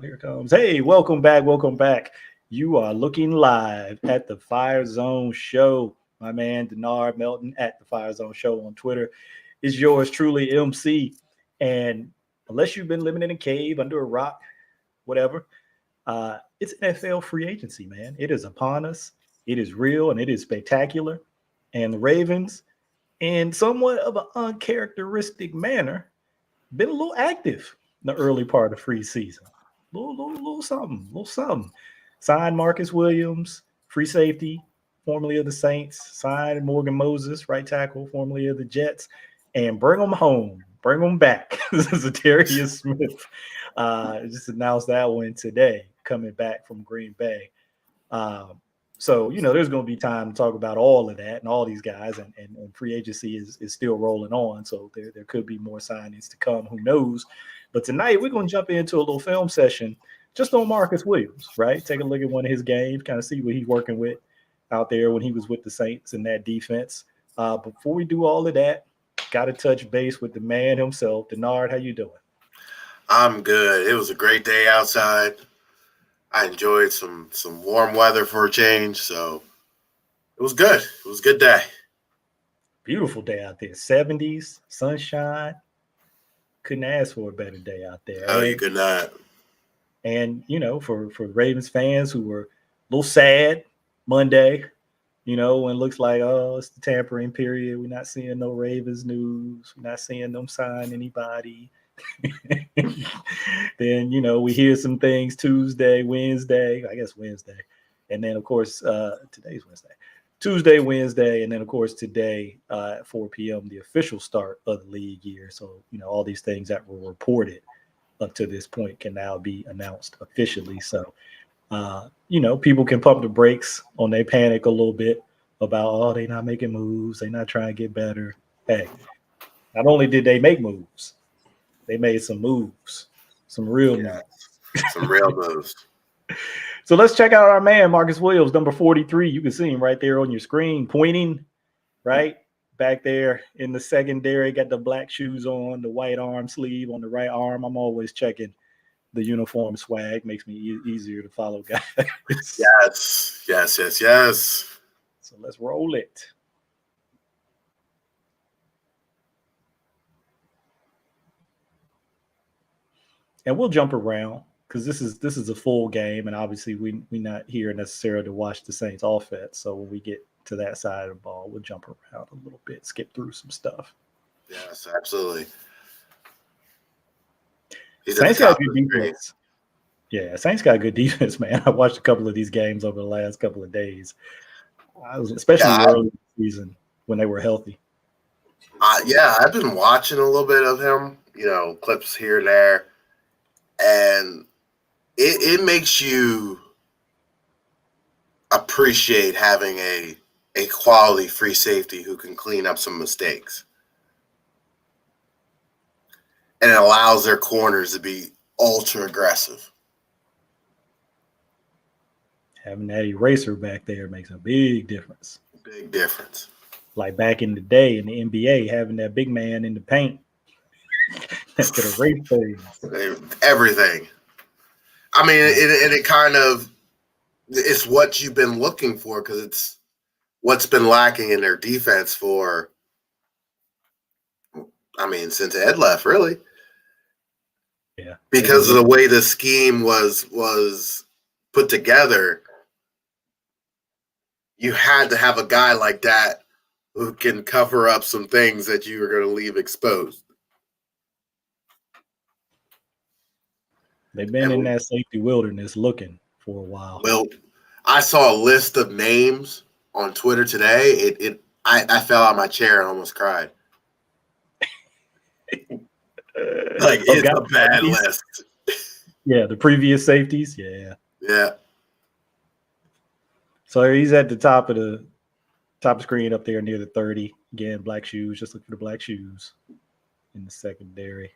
Here it comes. Hey, welcome back. Welcome back. You are looking live at the Fire Zone Show. My man Denard Melton at the Fire Zone Show on Twitter is yours truly, MC. And unless you've been living in a cave under a rock, whatever, it's NFL free agency, man. It is upon us. It is real and it is spectacular. And the Ravens, in somewhat of an uncharacteristic manner, been a little active in the early part of free season. Little something, little something. Signed Marcus Williams, free safety, formerly of the Saints. Signed Morgan Moses, right tackle, formerly of the Jets. And bring them home. Bring them back. This is Darius Smith. Just announced that one today, coming back from Green Bay. So, there's going to be time to talk about all of that and all these guys, and free agency is still rolling on. So there could be more signings to come. Who knows? But tonight we're going to jump into a little film session just on Marcus Williams, right? Take a look at one of his games, kind of see what he's working with out there when he was with the Saints in that defense. Before we do all of that, got to touch base with the man himself. Denard, how you doing? I'm good. It was a great day outside. I enjoyed some warm weather for a change, so it was good. It was a good day. Beautiful day out there. 70s, sunshine. Couldn't ask for a better day out there. Oh, you could not. And, for Ravens fans who were a little sad Monday, when it looks like, it's the tampering period. We're not seeing no Ravens news. We're not seeing them sign anybody. Then we hear some things Tuesday, Wednesday, and then of course today's Tuesday, Wednesday, and then of course today at 4 p.m. the official start of the league year. So all these things that were reported up to this point can now be announced officially. So people can pump the brakes on their panic a little bit about they not making moves, they not trying to get better. Hey, not only did they make moves, they made some moves, some real moves. Some real moves. So let's check out our man, Marcus Williams, number 43. You can see him right there on your screen, pointing right back there in the secondary. Got the black shoes on, the white arm sleeve on the right arm. I'm always checking the uniform swag. Makes me easier to follow guys. Yes. So let's roll it. And we'll jump around because this is a full game, and obviously we're not here necessarily to watch the Saints offense. So when we get to that side of the ball, we'll jump around a little bit, skip through some stuff. Yes, absolutely. Saints got good defense. Yeah, Saints got good defense, man. I watched a couple of these games over the last couple of days, especially early in the season when they were healthy. I've been watching a little bit of him, clips here and there. And it makes you appreciate having a quality free safety who can clean up some mistakes. And it allows their corners to be ultra aggressive. Having that eraser back there makes a big difference. Big difference. Like back in the day in the NBA, having that big man in the paint. That could erase things. Everything. I mean, it kind of it's what you've been looking for because it's what's been lacking in their defense since Ed left, really. Yeah. Because of the way the scheme was put together, you had to have a guy like that who can cover up some things that you are going to leave exposed. They've been in that safety wilderness looking for a while. Well, I saw a list of names on Twitter today. I fell out of my chair and almost cried. It's a bad list. Yeah, the previous safeties. Yeah. Yeah. So he's at the top of the screen up there near the 30. Again, black shoes. Just look for the black shoes in the secondary.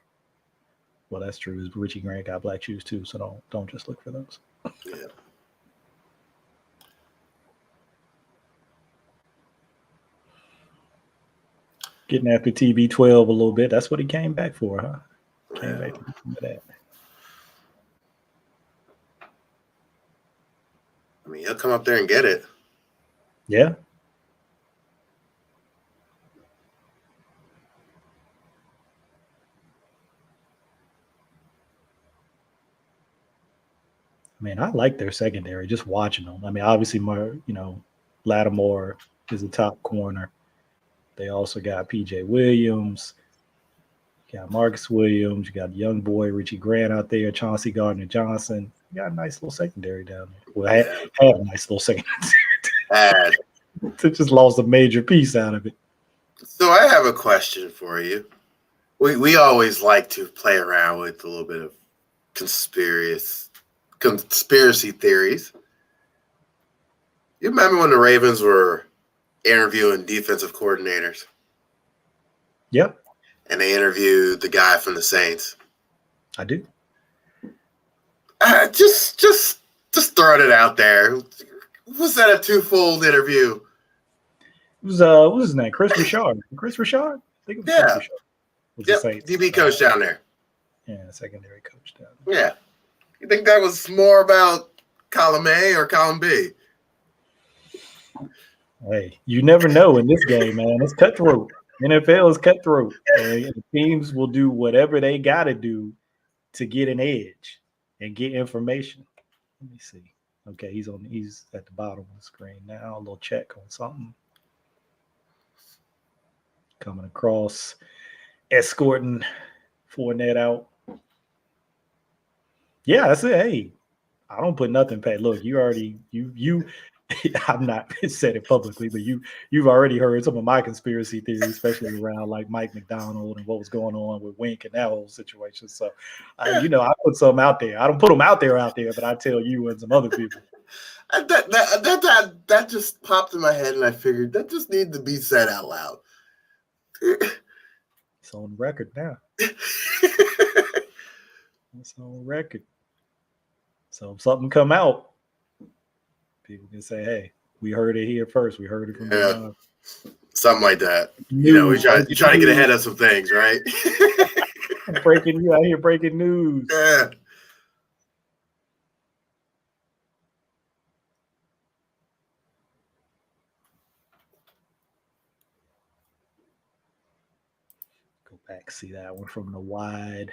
Well, that's true. Richie Grant got black shoes too, so don't just look for those. Yeah. Getting after TB12 a little bit. That's what he came back for, huh? Came back to that. mean, he'll come up there and get it. Yeah. I mean, I like their secondary, just watching them. I mean, obviously, Lattimore is the top corner. They also got PJ Williams. You got Marcus Williams. You got the young boy Richie Grant out there, Chauncey Gardner-Johnson. You got a nice little secondary down there. Well, had a nice little secondary. They just lost a major piece out of it. So I have a question for you. We always like to play around with a little bit of conspiracy theories. You remember when the Ravens were interviewing defensive coordinators? Yep. And they interviewed the guy from the Saints. I do. Just throwing it out there. Was that a twofold interview? It was what was his name? Chris Richard. Chris Richard? I think it was Chris Richard. Yep, DB coach down there. Yeah, secondary coach down there. Yeah. You think that was more about column A or column B? Hey, you never know in this game, man. It's cutthroat. NFL is cutthroat. And teams will do whatever they got to do to get an edge and get information. Let me see. Okay, he's at the bottom of the screen now. A little check on something. Coming across, escorting Fournette out. Yeah, that's it. Hey, I don't put nothing past. Look, you already I've not said it publicly, but you've already heard some of my conspiracy theories, especially around like Mike McDonald and what was going on with Wink and that whole situation. So, I put some out there. I don't put them out there, but I tell you and some other people. That just popped in my head, and I figured that just needs to be said out loud. It's on record now. It's on record. So if something come out, people can say, "Hey, we heard it here first. We heard it from something like that." We try to get ahead of some things, right? You out here breaking news. Yeah. Go back, see that one from the wide.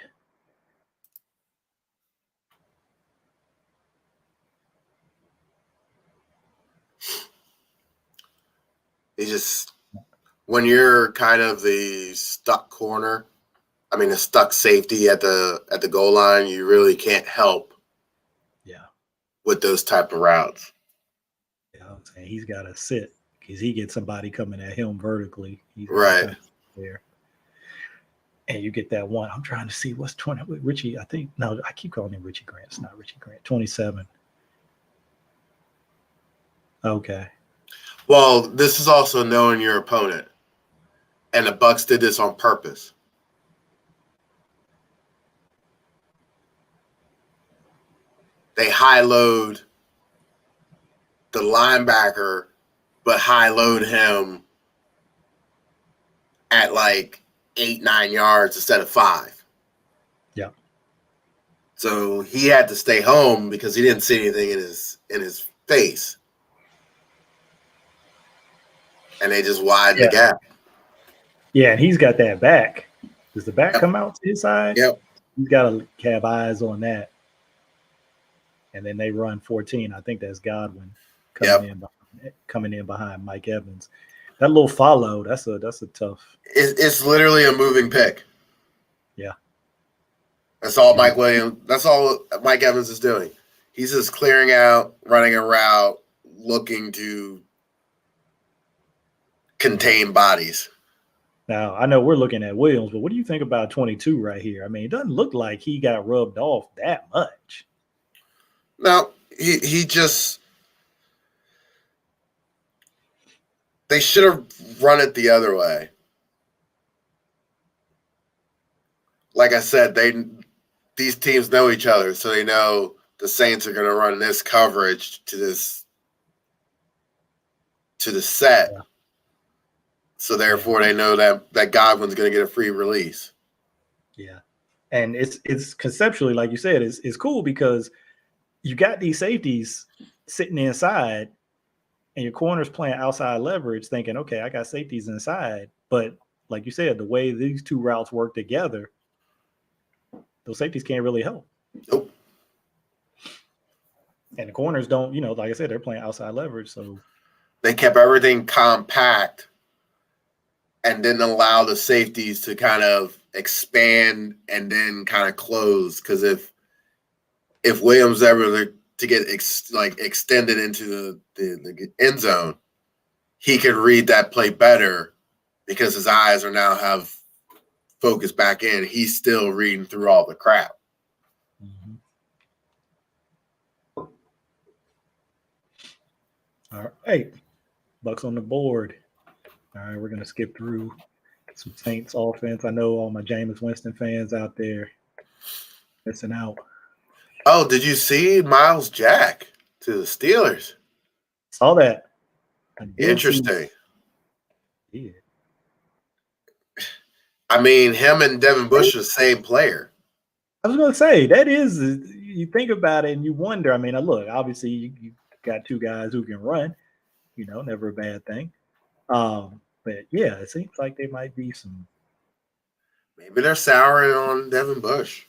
When you're kind of the stuck corner, the stuck safety at the goal line, you really can't help. Yeah. With those type of routes. Yeah, I'm saying he's got to sit because he gets somebody coming at him vertically. He's right there. And you get that one. I'm trying to see what's 20 with Richie. I keep calling him Richie Grant. It's not Richie Grant. 27. Okay. Well, this is also knowing your opponent. And the Bucs did this on purpose. They high load the linebacker, but high load him at like 8-9 yards instead of 5. Yeah. So he had to stay home because he didn't see anything in his face. And they just widened the gap. Yeah, and he's got that back. Does the back come out to his side? Yep. He's got to have eyes on that. And then they run 14. I think that's Godwin coming in behind Mike Evans. That little follow, that's a tough. It's literally a moving pick. Yeah. That's all Mike Evans is doing. He's just clearing out, running a route, looking to contain bodies. Now, I know we're looking at Williams, but what do you think about 22 right here? I mean, it doesn't look like he got rubbed off that much. No, he just – they should have run it the other way. Like I said, these teams know each other, so they know the Saints are going to run this coverage to the set. Yeah. So therefore, they know that Godwin's going to get a free release. Yeah, and it's conceptually, like you said, it's cool because you got these safeties sitting inside and your corner's playing outside leverage, thinking, okay, I got safeties inside. But like you said, the way these two routes work together, those safeties can't really help. Nope. And the corners don't, like I said, they're playing outside leverage. So they kept everything compact and didn't allow the safeties to kind of expand and then kind of close. Because if Williams ever to get extended into the end zone, he could read that play better because his eyes are now have focused back in. He's still reading through all the crap. Mm-hmm. All right, Bucks on the board. All right, we're gonna skip through some Saints offense. I know all my Jameis Winston fans out there missing out. Oh, did you see Miles Jack to the Steelers? Saw that. Interesting. Yeah. I mean, him and Devin Bush are the same player. I was going to say, that is, you think about it and you wonder. I mean, look, obviously you got two guys who can run, never a bad thing. But yeah, it seems like there might be some. Maybe they're souring on Devin Bush.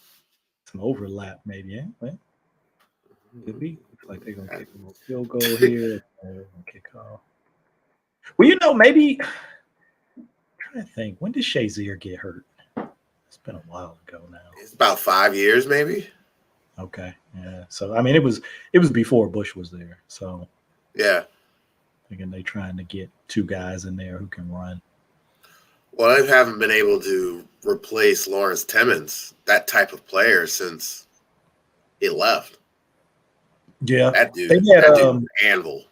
Some overlap, maybe, yeah. Well, could be. Looks like they're going to kick a little field goal here. Kick off. Well, maybe. I'm trying to think. When did Shazier get hurt? It's been a while ago now. It's about 5 years, maybe. Okay, yeah. So I mean, it was before Bush was there. So yeah, thinking they trying to get two guys in there who can run. Well, I haven't been able to replace Lawrence Timmons, that type of player, since he left. Yeah, that dude, anvil.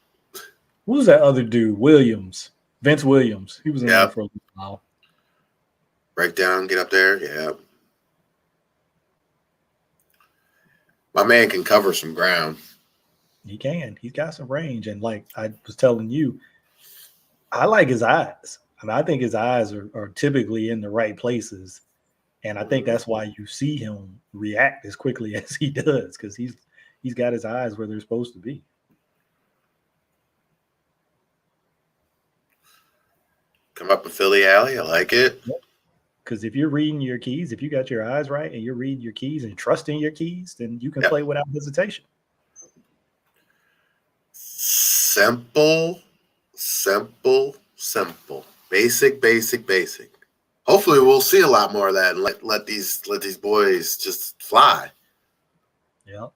Who was that other dude? Williams, Vince Williams. He was in there for a while. Break down, get up there. Yeah. My man can cover some ground. He can. He's got some range. And like I was telling you, I like his eyes. I mean, I think his eyes are typically in the right places. And I think that's why you see him react as quickly as he does, because he's got his eyes where they're supposed to be. Come up a Philly alley. I like it. Because if you're reading your keys, if you got your eyes right and you're reading your keys and trusting your keys, then you can play without hesitation. Simple. Basic. Hopefully we'll see a lot more of that and let these boys just fly. Yeah.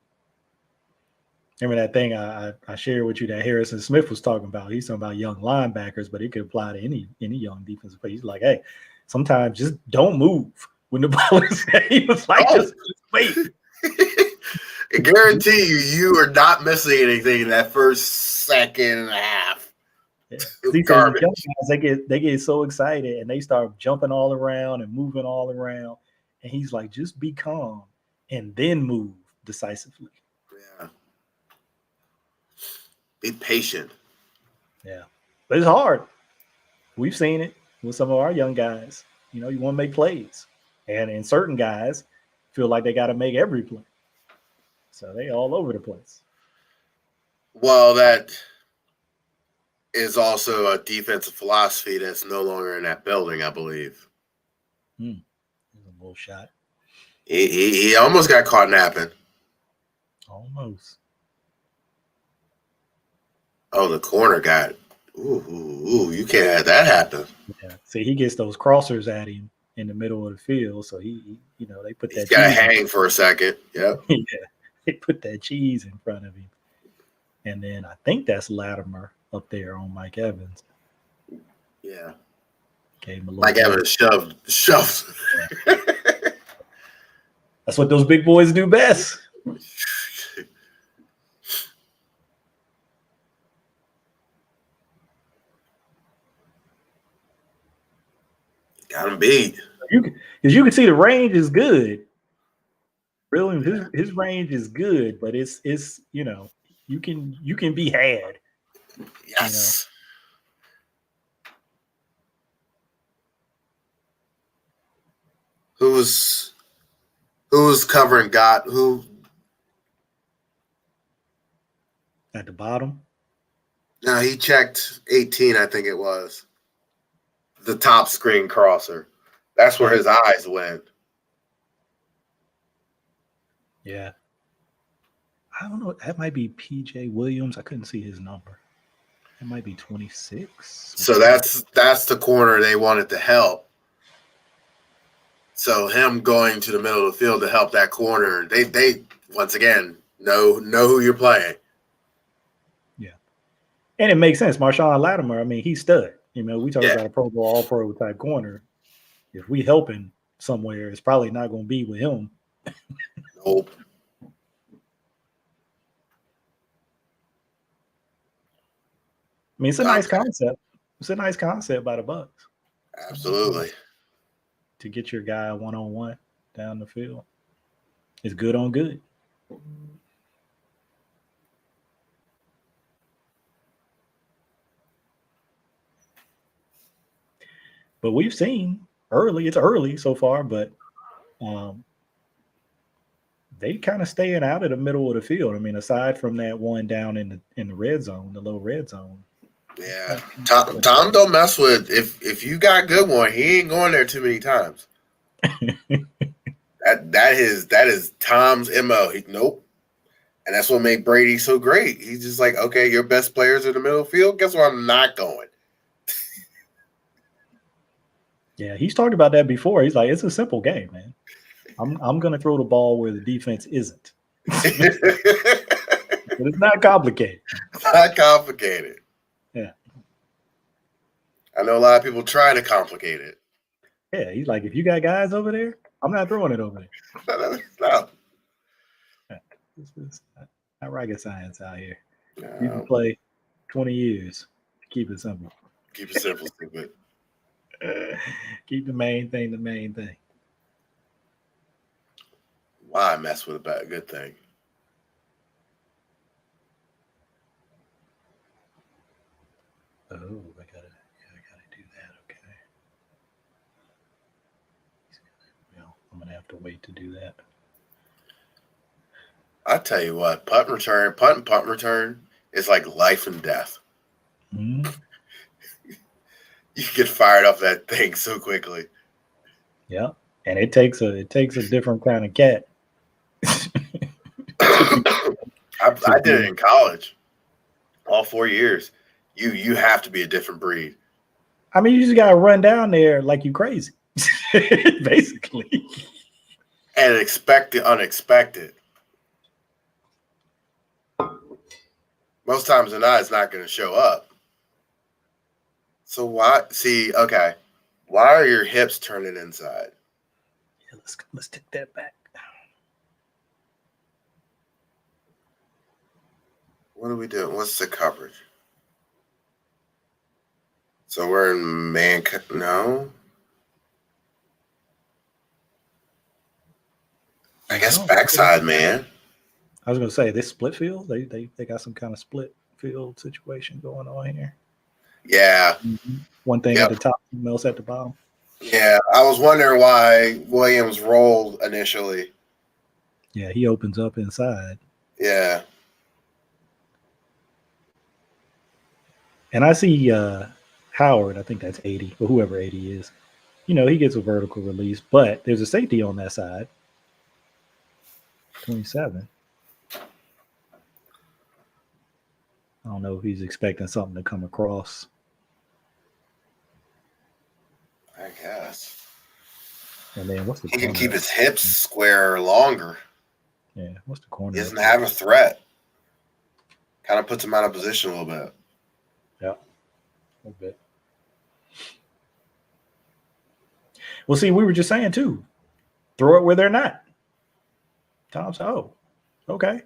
Remember that thing I shared with you that Harrison Smith was talking about? He's talking about young linebackers, but it could apply to any young defensive player. He's like, hey, sometimes just don't move when the ball is there. He was like, just wait. I guarantee you are not missing anything in that first second and a half. Yeah. These young guys, they get so excited and they start jumping all around and moving all around. And he's like, just be calm and then move decisively. Yeah. Be patient. Yeah. But it's hard. We've seen it with some of our young guys. You want to make plays. And certain guys feel like they got to make every play. So they all over the place. Well, that is also a defensive philosophy that's no longer in that building, I believe. A little shot. He almost got caught napping. Almost. Oh, the corner got. Ooh, you can't have that happen. Yeah. See, he gets those crossers at him in the middle of the field, so he they put that. He's got to hang for a second. Yep. Yeah, they put that cheese in front of him, and then I think that's Latimer up there on Mike Evans. Yeah. Gave him a little. Mike Evans shoved. Yeah. That's what those big boys do best. Got him beat. Because you can see the range is good. Really, his range is good, but it's you can be had. Yes. Who was covering who? At the bottom. No, he checked 18, I think it was. The top screen crosser. That's where his eyes went. Yeah. I don't know. That might be PJ Williams. I couldn't see his number. It might be 26. So that's the corner they wanted to help. So him going to the middle of the field to help that corner, they once again know who you're playing. Yeah. And it makes sense. Marshawn Lattimore, I mean, he's stud. You know, we talk about a Pro Bowl, all pro type corner. If we helping somewhere, it's probably not going to be with him. Nope. I mean, it's a nice concept. It's a nice concept by the Bucks. Absolutely. To get your guy one-on-one down the field. It's good on good. But we've seen early, it's early so far, but they kind of staying out of the middle of the field. I mean, aside from that one down in the red zone, the low red zone. Yeah. Tom don't mess with if you got good one, he ain't going there too many times. that is Tom's MO. Nope. And that's what made Brady so great. He's just like, okay, your best players in the middle of the field. Guess where I'm not going? Yeah, he's talked about that before. He's like, it's a simple game, man. I'm going to throw the ball where the defense isn't. But it's not complicated. Not complicated. Yeah. I know a lot of people try to complicate it. Yeah, he's like, if you got guys over there, I'm not throwing it over there. No. This is not rocket science out here. No. You can play 20 years. Keep it simple. Keep it simple, stupid. Keep the main thing the main thing. Why mess with a good thing? Oh, I gotta do that. Okay. Well, I'm gonna have to wait to do that. I tell you what, punt and punt return is like life and death. Mm-hmm. You get fired off that thing so quickly. Yeah, and it takes a different kind of cat. I did it in college. All 4 years. You have to be a different breed. I mean, you just gotta run down there like you crazy, basically. And expect the unexpected. Most times than not, it's not going to show up. So why? See, okay. Why are your hips turning inside? Yeah, let's take that back. What are we doing? What's the coverage? So we're in man. No. I guess backside, man. I was gonna say this split field. They got some kind of split field situation going on here. Yeah. Mm-hmm. One thing at the top, something else at the bottom. Yeah, I was wondering why Williams rolled initially. Yeah, he opens up inside. Yeah. And I see Howard, I think that's 80, or whoever 80 is. You know, he gets a vertical release, but there's a safety on that side. 27. I don't know if he's expecting something to come across. I guess. And then what's the corner? He can keep his hips square longer. Yeah, what's the corner? He doesn't have a threat. Kind of puts him out of position a little bit. Yeah, a little bit. Well, see, we were just saying too, throw it where they're not. Tom said, "Oh, okay."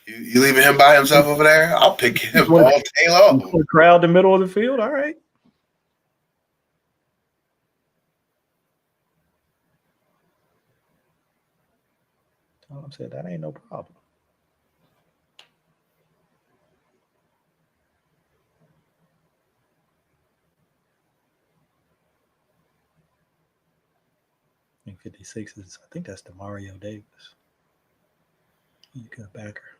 You leaving him by himself over there? I'll pick him all day long. Crowd in the middle of the field. All right. Tom said, "That ain't no problem." I think 56 is, I think that's the Mario Davis. He's a good backer.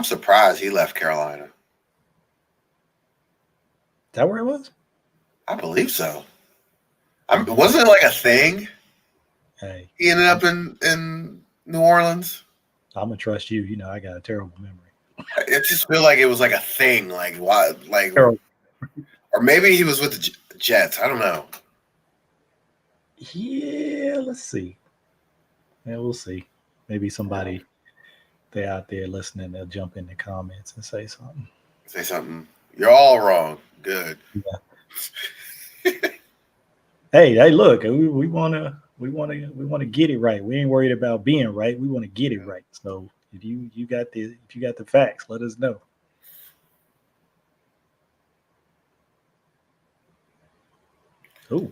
I'm surprised he left Carolina. Is that where it was? I believe so. Wasn't it like a thing? Hey, He ended up in New Orleans. I'm gonna trust you. You know, I got a terrible memory. It just feel like it was like a thing. Like why? Like, Terrible. or maybe he was with the Jets. I don't know. Yeah, let's see. Yeah, we'll see. Maybe somebody they out there listening, they'll jump in the comments and say something. Say something. You're all wrong. Good. Hey, look, we wanna get it right. We ain't worried about being right. We want to get it right. So if you got the facts, let us know. Oh,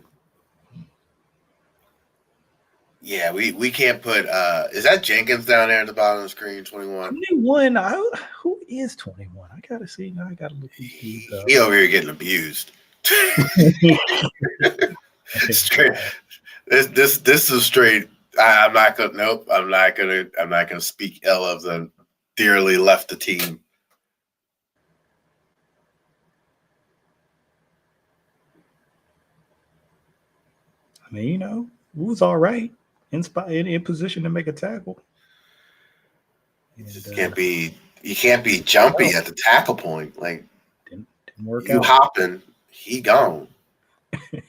Yeah, we can't put. Is that Jenkins down there at the bottom of the screen? 21. 21. Who is 21? I gotta see. Now I gotta look these dudes up. He over here getting abused. Straight. This is straight. I'm not gonna. Nope. I'm not gonna speak ill of them. Dearly left the team. I mean, you know, it was all right. In position to make a tackle. You can't be jumpy at the tackle point. Like didn't work you out. hopping, he gone. As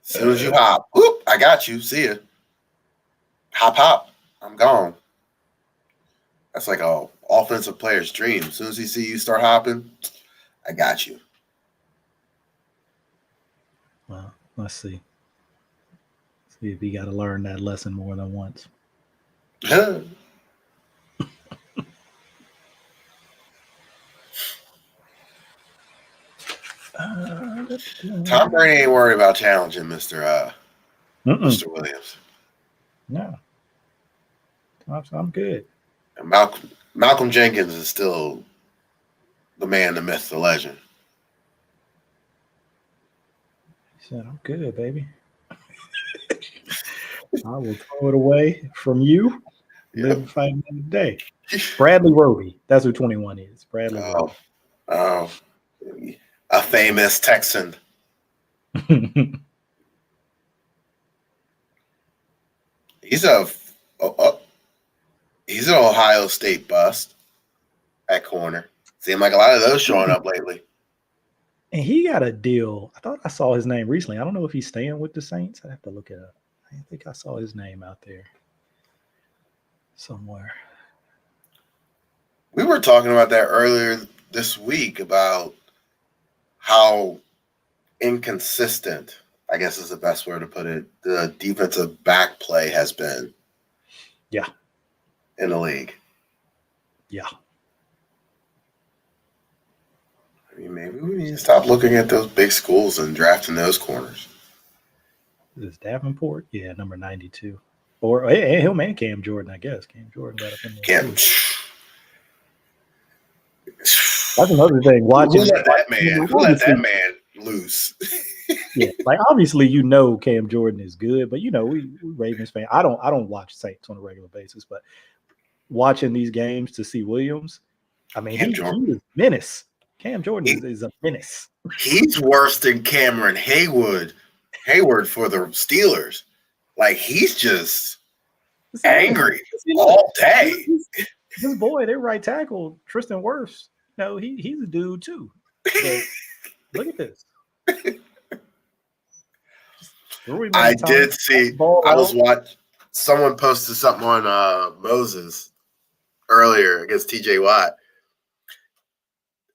soon as you hop, whoop, I got you. See ya. Hop, I'm gone. That's like a offensive player's dream. As soon as he see you start hopping, I got you. Well, let's see. See if he got to learn that lesson more than once. Tom Brady ain't worried about challenging Mr. Williams. No. I'm good. And Malcolm Jenkins is still the man, the myth, the legend. He said, I'm good, baby. I will throw it away from you. Live 5 minutes a day. Bradley Roby. That's who 21 is. Bradley Roby. Oh, a famous Texan. He's an Ohio State bust at corner. Seemed like a lot of those showing up lately. And he got a deal. I thought I saw his name recently. I don't know if he's staying with the Saints. I have to look it up. I think I saw his name out there somewhere. We were talking about that earlier this week about how inconsistent, I guess is the best word to put it, the defensive back play has been. Yeah. In the league. Yeah. I mean, maybe we need to stop looking at those big schools and drafting those corners. Is this Davenport? Yeah, number 92. Or him and Cam Jordan, I guess. Cam Jordan got up in there. That's another thing. Watching who let that man loose? Yeah, like obviously you know Cam Jordan is good, but you know we Ravens fan. I don't watch Saints on a regular basis, but watching these games to see Williams, I mean he is a menace. Cam Jordan is a menace. He's worse than Cameron Hayward for the Steelers. Like he's just angry all day. This boy, their right tackle, Tristan Wirfs, no, he's a dude too. So, look at this. I did see. I was watching. Someone posted something on Moses earlier against TJ Watt.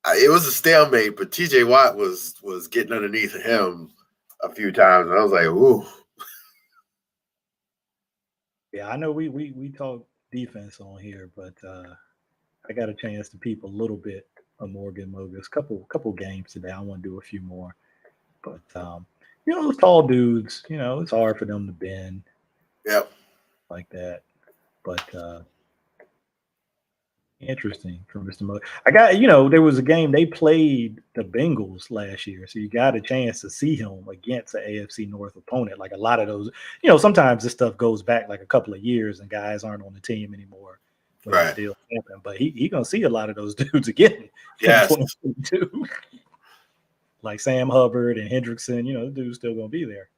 It was a stalemate, but TJ Watt was getting underneath him a few times, and I was like, "Ooh." Yeah, I know we talk defense on here, but I got a chance to peep a little bit of Morgan Mogus. Couple games today. I want to do a few more, but you know, those tall dudes, you know, it's hard for them to bend. Yep. Like that. But interesting for Mr. Mo. I got, you know, there was a game they played the Bengals last year, so you got a chance to see him against an AFC North opponent. Like a lot of those, you know, sometimes this stuff goes back like a couple of years and guys aren't on the team anymore. when that deal happened. But he gonna see a lot of those dudes again in 2022. Like Sam Hubbard and Hendrickson, the dude's still gonna be there.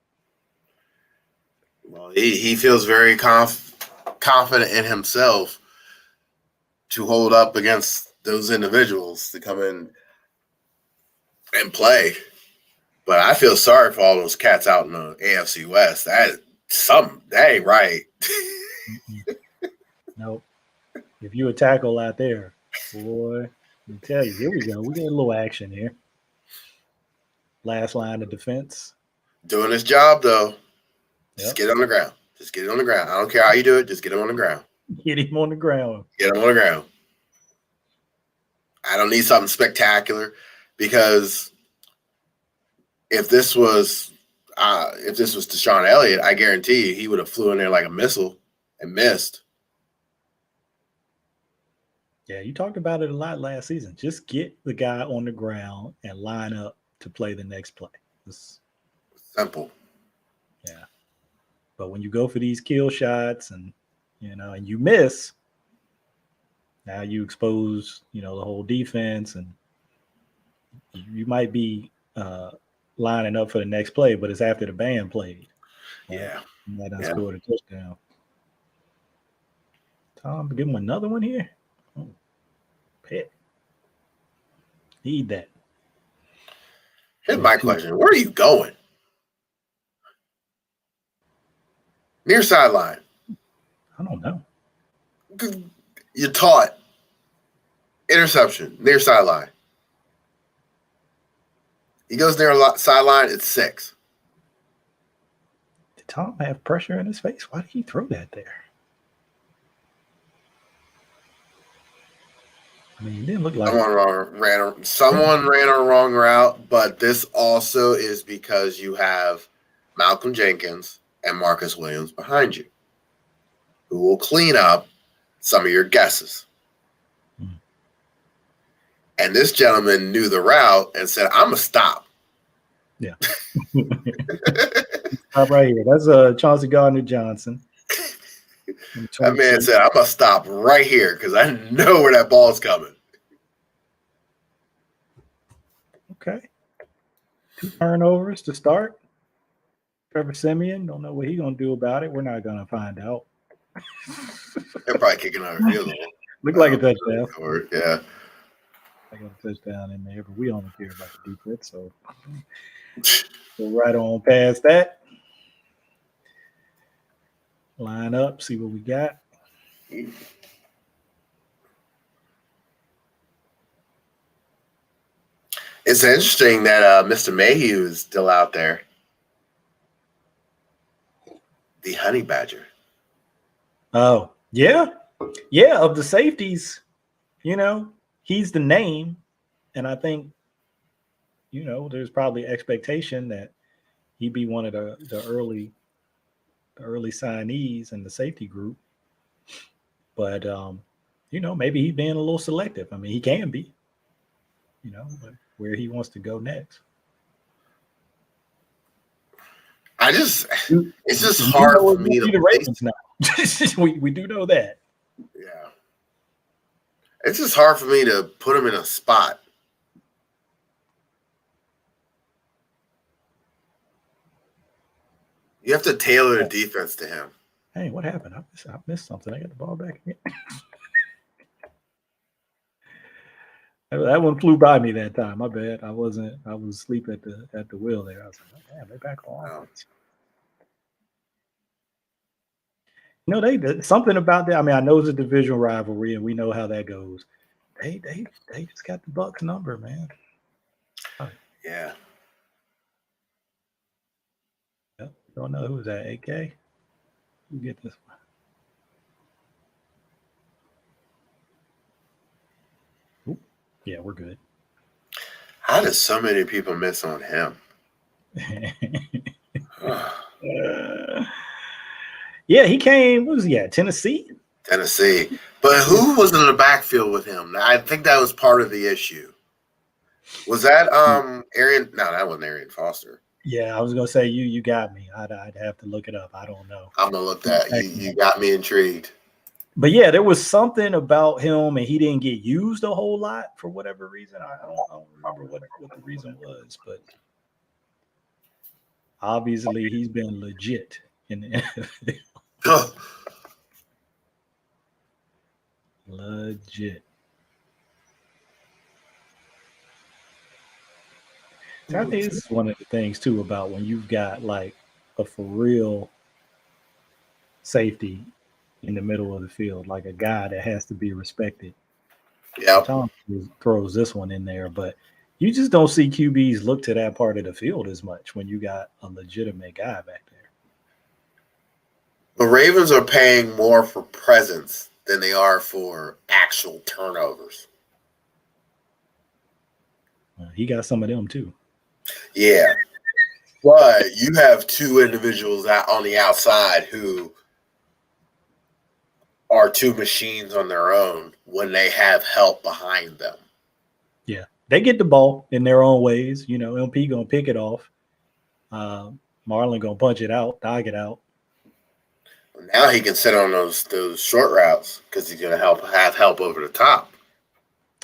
Well, he feels very confident in himself to hold up against those individuals to come in and play. But I feel sorry for all those cats out in the AFC West. That ain't right. Nope. If you a tackle out there, boy, let me tell you, here we go. We get a little action here. Last line of defense. Doing his job, though. Just get it on the ground. Just get it on the ground. I don't care how you do it. Just get him on the ground. Get him on the ground. Get him on the ground. I don't need something spectacular because if this was Deshaun Elliott, I guarantee you he would have flew in there like a missile and missed. Yeah, you talked about it a lot last season. Just get the guy on the ground and line up to play the next play. It's simple. Yeah. But when you go for these kill shots and and you miss, now you expose, the whole defense, and you might be lining up for the next play, but it's after the band played. Yeah. And that done scored a touchdown. Tom, give him another one here. Oh, Pitt. Need that. Here's my question. Where are you going? Near sideline. I don't know. You're taught. Interception. Near sideline. He goes near sideline. It's 6. Did Tom have pressure in his face? Why did he throw that there? I mean, it didn't look like someone ran a wrong route, but this also is because you have Malcolm Jenkins and Marcus Williams behind you, who will clean up some of your guesses. And this gentleman knew the route and said, I'm going to stop. Yeah. Stop right here. That's Chauncey Gardner-Johnson. That man said, I'm going to stop right here because I know where that ball's coming. Okay. 2 turnovers to start. Trevor Siemian, don't know what he's going to do about it. We're not going to find out. They're probably kicking out a field goal. Look like a touchdown. Yeah. I got a touchdown in there, but we only care about the defense, so go right on past that. Line up, see what we got. It's interesting that Mr. Mayhew is still out there. The Honey Badger. Oh, yeah. Yeah, of the safeties, he's the name. And I think, there's probably expectation that he'd be one of the early signees in the safety group. But, maybe he's being a little selective. I mean, he can be, but where he wants to go next. It's just hard for me to. The Ravens now. we do know that. Yeah. It's just hard for me to put him in a spot. You have to tailor the defense to him. Hey, what happened? I missed something. I got the ball back again. That one flew by me that time. My bad. I was asleep at the wheel there. I was like, oh, damn, they're back on. They something about that. I mean, I know it's a division rivalry, and we know how that goes. They just got the Bucs number, man. Yeah. Yep. Don't know who's that. AK. You get this one. Ooh. Yeah, we're good. How did so many people miss on him? Yeah, he came. What was he at? Tennessee. But who was in the backfield with him? I think that was part of the issue. Was that Arian? No, that wasn't Arian Foster. Yeah, I was gonna say you got me. I'd have to look it up. I don't know. I'm gonna look that. You got me intrigued. But yeah, there was something about him, and he didn't get used a whole lot for whatever reason. I don't remember what the reason was, but obviously he's been legit in the NFL. Legit. So I think this is one of the things too about when you've got like a for real safety in the middle of the field, like a guy that has to be respected. Yep. Tom throws this one in there, but you just don't see QBs look to that part of the field as much when you got a legitimate guy back there. The Ravens are paying more for presence than they are for actual turnovers. He got some of them too. Yeah. But you have two individuals out on the outside who are two machines on their own when they have help behind them. Yeah. They get the ball in their own ways. You know, MP going to pick it off. Marlon going to punch it out, dog it out. Now he can sit on those short routes because he's going to have help over the top.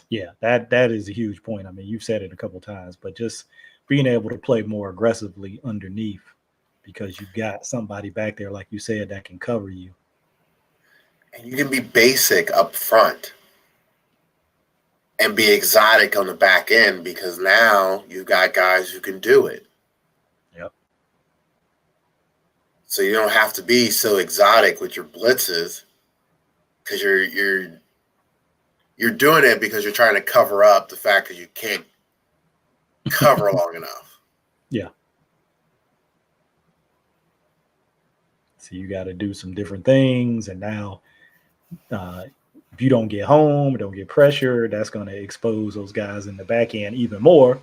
Yeah, that is a huge point. I mean, you've said it a couple times, but just being able to play more aggressively underneath because you've got somebody back there, like you said, that can cover you. And you can be basic up front and be exotic on the back end because now you've got guys who can do it. Yep. So you don't have to be so exotic with your blitzes because you're doing it because you're trying to cover up the fact that you can't cover long enough. Yeah. So you got to do some different things, and now if you don't get home, don't get pressure, that's going to expose those guys in the back end even more.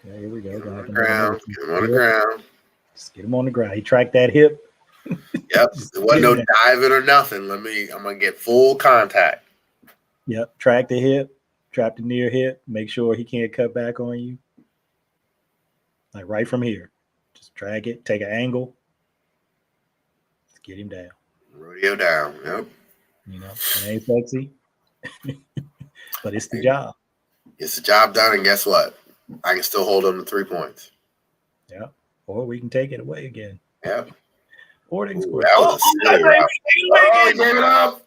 Okay, here we go. Get him on the ground. Get him on the ground. Just get him on the ground. He tracked that hip. Yep. There wasn't no diving or nothing. I'm gonna get full contact. Yep. Track the hip, trap the near hip, make sure he can't cut back on you. Like right from here. Just drag it, take an angle. Let's get him down. Rodeo down. Yep. You know, it ain't sexy. But it's the job. It's the job done, and guess what? I can still hold them to 3 points. Yeah. Or we can take it away again. Yep. Or they can score. That was a silly route. Oh, he gave it up.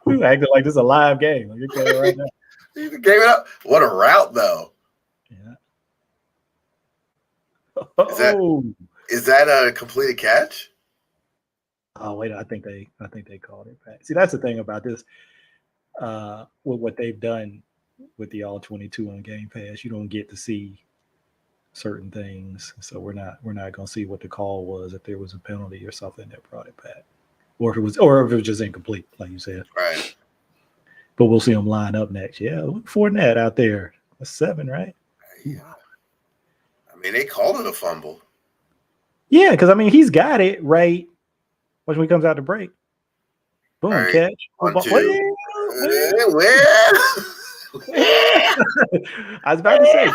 We acting like this is a live game. Like you're playing right now. He gave it up. What a route, though. Yeah. Is that a completed catch? Oh wait, I think they called it back. See, that's the thing about this. With what they've done with the all 22 on Game Pass, you don't get to see certain things, so we're not going to see what the call was, if there was a penalty or something that brought it back, or if it was just incomplete, like you said. Right. But we'll see them line up next. Yeah, look for that out there. That's 7, right? Yeah. I mean, they called it a fumble. Yeah, because I mean he's got it right when he comes out to break. Boom, right. Catch. 1, 2. I was about to say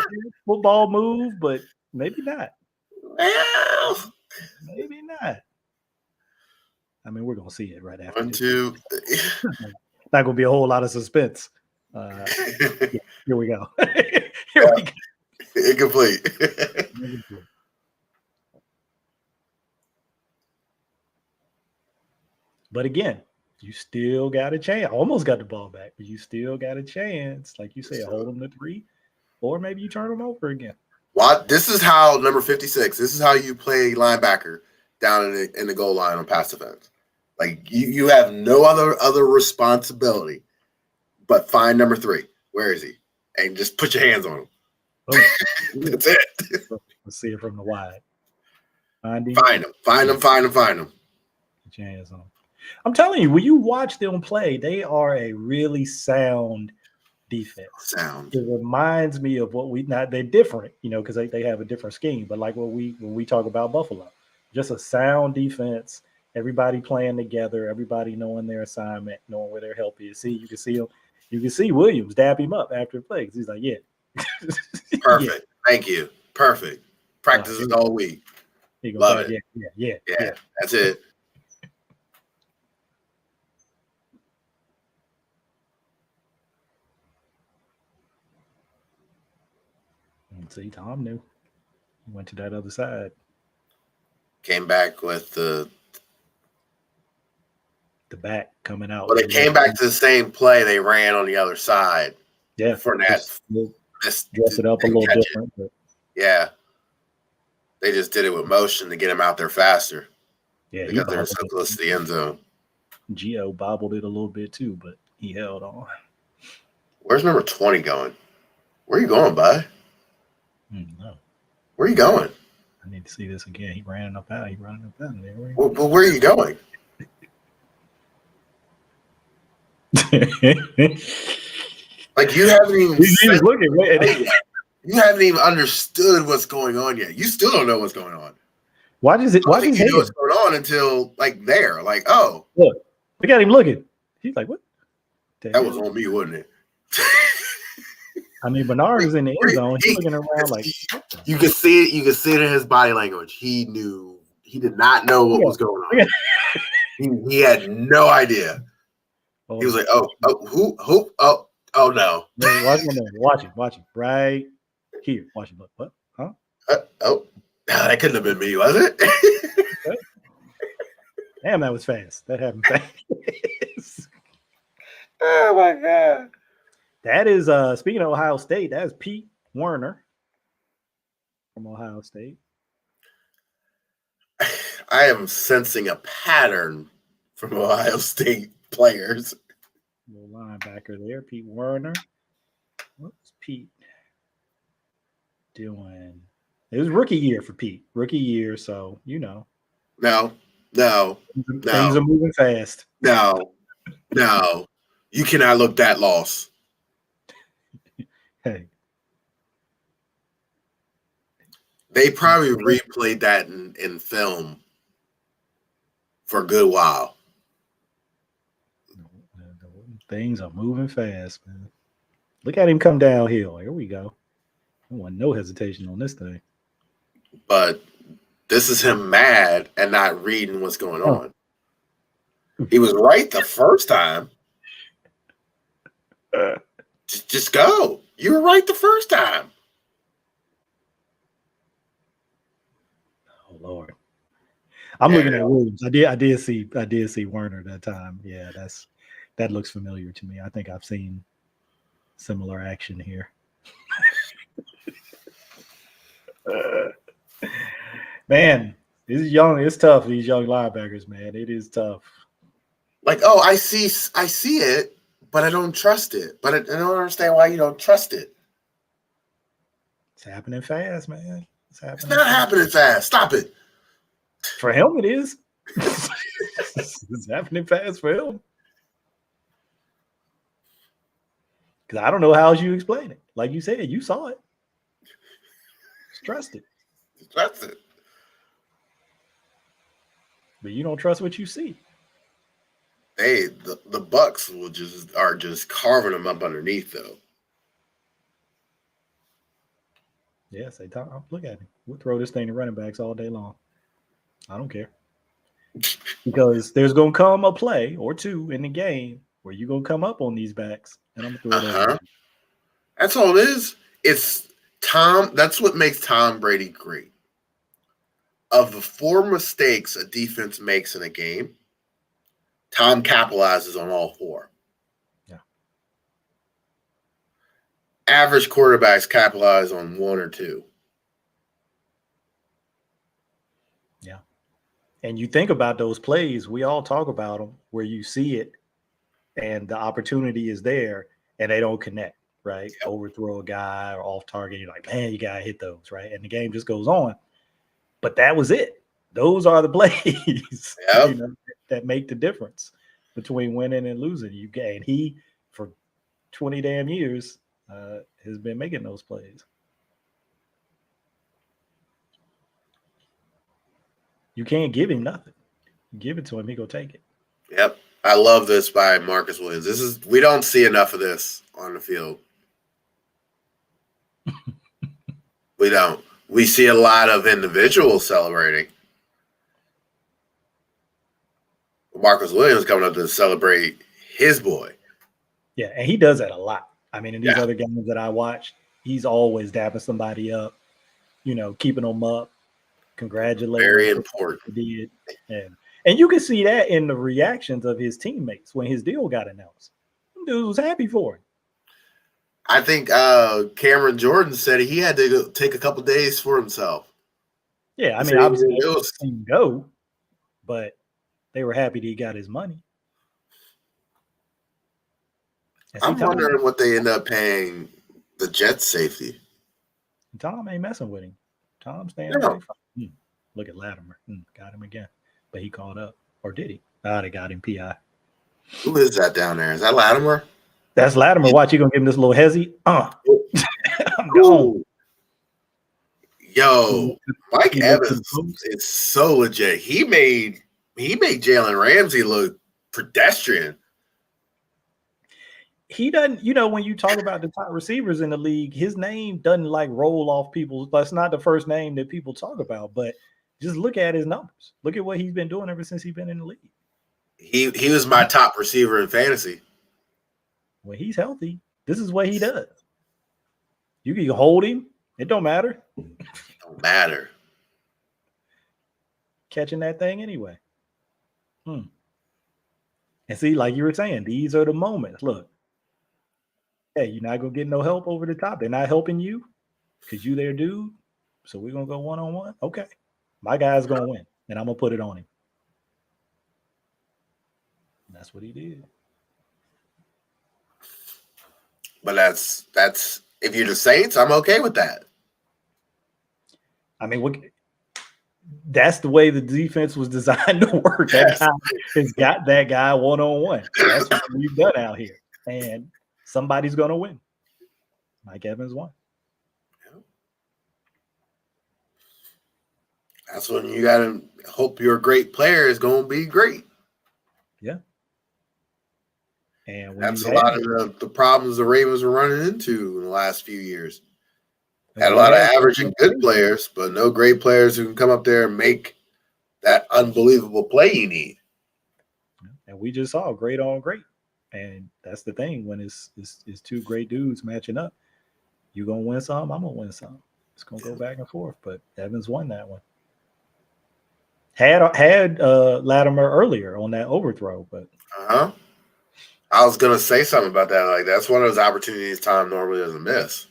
football move, but maybe not. Well, maybe not. I mean, we're gonna see it right after. 1, 2. Not gonna be a whole lot of suspense. Yeah, here we go. Here we go. Incomplete. But again, you still got a chance. Almost got the ball back, but you still got a chance. Like you say, hold them to 3, or maybe you turn them over again. Well, this is how number 56. This is how you play linebacker down in the goal line on pass defense. Like you have no other responsibility, but find number 3. Where is he? And just put your hands on him. Oh, that's it. Let's see it from the wide. Find him. Find him. Put your hands on him. I'm telling you, when you watch them play, they are a really sound defense. It reminds me of what they're different, because they have a different scheme. But like when we talk about Buffalo, just a sound defense, everybody playing together, everybody knowing their assignment, knowing where their help is. See, you can see him. You can see Williams dap him up after the play because he's like, yeah. Perfect. Yeah. Thank you. Perfect. Practices all week. Love it. Yeah. That's it. See, Tom knew. He went to that other side. Came back with the back coming out. Well, they came back to the same play they ran on the other side. Yeah. Fournette dress it up a little different. But. Yeah. They just did it with motion to get him out there faster. Yeah, because they were so close to the end zone. Gio bobbled it a little bit too, but he held on. Where's number 20 going? Where are you going, bud? No. Where are you going? I need to see this again. He ran up out. There. Well, where are you going? Like you haven't even you haven't even understood what's going on yet. You still don't know what's going on. Why does it? Why does he know what's going on until like there? Like, oh, look at him looking. He's like, what? That was on me, wasn't it? I mean, Bernard is in the end zone. He's looking around like you can see it. You can see it in his body language. He knew. He did not know what was going on. He had no idea. He was like, who? Oh no. Watch him. Right here. Watch him. Look. What? Huh? That couldn't have been me, was it? Damn, that was fast. That happened fast. Oh my God. That is speaking of Ohio State, that's Pete Werner from Ohio State. I am sensing a pattern from Ohio State players. Little linebacker there, Pete Werner. What's Pete doing? It was rookie year for Pete. Rookie year, so you know. No. Things are moving fast. No. You cannot look that lost. Hey. They probably replayed that in film for a good while. Things are moving fast, man. Look at him come downhill. Here we go. I want no hesitation on this thing. But this is him mad and not reading what's going on. He was right the first time. Just go. You were right the first time. Oh Lord. I'm looking at Williams. I did see Werner that time. Yeah, that looks familiar to me. I think I've seen similar action here. Man, this is young. It's tough. These young linebackers, man. It is tough. Like, I see it, but I don't trust it. But I don't understand why you don't trust it. It's happening fast, man. It's not happening fast. Stop it. For him, it is. It's happening fast for him. Because I don't know how else you explain it. Like you said, you saw it. Just trust it. Trust it. But you don't trust what you see. Hey, the Bucks are just carving them up underneath, though. Yes, look at him. We'll throw this thing to running backs all day long. I don't care. Because there's going to come a play or two in the game where you're going to come up on these backs, and I'm going to throw it over. That's all it is. It's Tom. That's what makes Tom Brady great. Of the 4 mistakes a defense makes in a game, Tom capitalizes on all 4. Yeah. Average quarterbacks capitalize on 1 or 2. Yeah. And you think about those plays, we all talk about them where you see it and the opportunity is there and they don't connect, right? Yep. Overthrow a guy or off target. You're like, man, you got to hit those, right? And the game just goes on. But that was it. Those are the plays that make the difference between winning and losing. And he, for 20 damn years, has been making those plays. You can't give him nothing. You give it to him, he go take it. Yep. I love this by Marcus Williams. We don't see enough of this on the field. We don't. we see a lot of individuals celebrating. Marcus Williams coming up to celebrate his boy. Yeah, and he does that a lot. I mean, in these Yeah. other games that I watch, he's always dapping somebody up, keeping them up, congratulating Very them for what important. they did. And you can see that in the reactions of his teammates when his deal got announced. Them dudes was happy for him. I think Cameron Jordan said he had to go take a couple days for himself. Yeah, I He mean, said obviously it they was. didn't go, but they were happy that he got his money. And see, I'm wondering what they end up paying the Jets safety. Tom ain't messing with him. Tom's staying Yeah. away from him. Look at Latimer. Got him again. But he caught up. Or did he? They got him PI. Who is that down there? Is that Latimer? That's Latimer. Watch, you gonna give him this little hezzy. I'm gone. Yo, Mike Evans is so legit. He made Jalen Ramsey look pedestrian. He doesn't, when you talk about the top receivers in the league, his name doesn't like roll off people. That's not the first name that people talk about, but just look at his numbers. Look at what he's been doing ever since he's been in the league. He was my top receiver in fantasy. When he's healthy, this is what he does. You can hold him. It don't matter. Don't matter. Catching that thing anyway. And see, like you were saying, these are the moments. Look, hey, you're not going to get no help over the top. They're not helping you because you their dude. So we're going to go one-on-one. Okay. My guy's going to win, and I'm going to put it on him. And that's what he did. But that's if you're the Saints, I'm okay with that. I mean, that's the way the defense was designed to work. That guy has got that guy one-on-one. That's what we've done out here. And somebody's going to win. Mike Evans won. That's when you got to hope your great player is going to be great. Yeah. And that's a lot of the problems the Ravens were running into in the last few years. Had a lot of average and good players, but no great players who can come up there and make that unbelievable play you need. And we just saw great on great. And that's the thing. When it's two great dudes matching up, you're going to win some, I'm going to win some. It's going to go back and forth. But Evans won that one. Had Latimer earlier on that overthrow, but I was gonna say something about that. Like that's one of those opportunities Tom normally doesn't miss.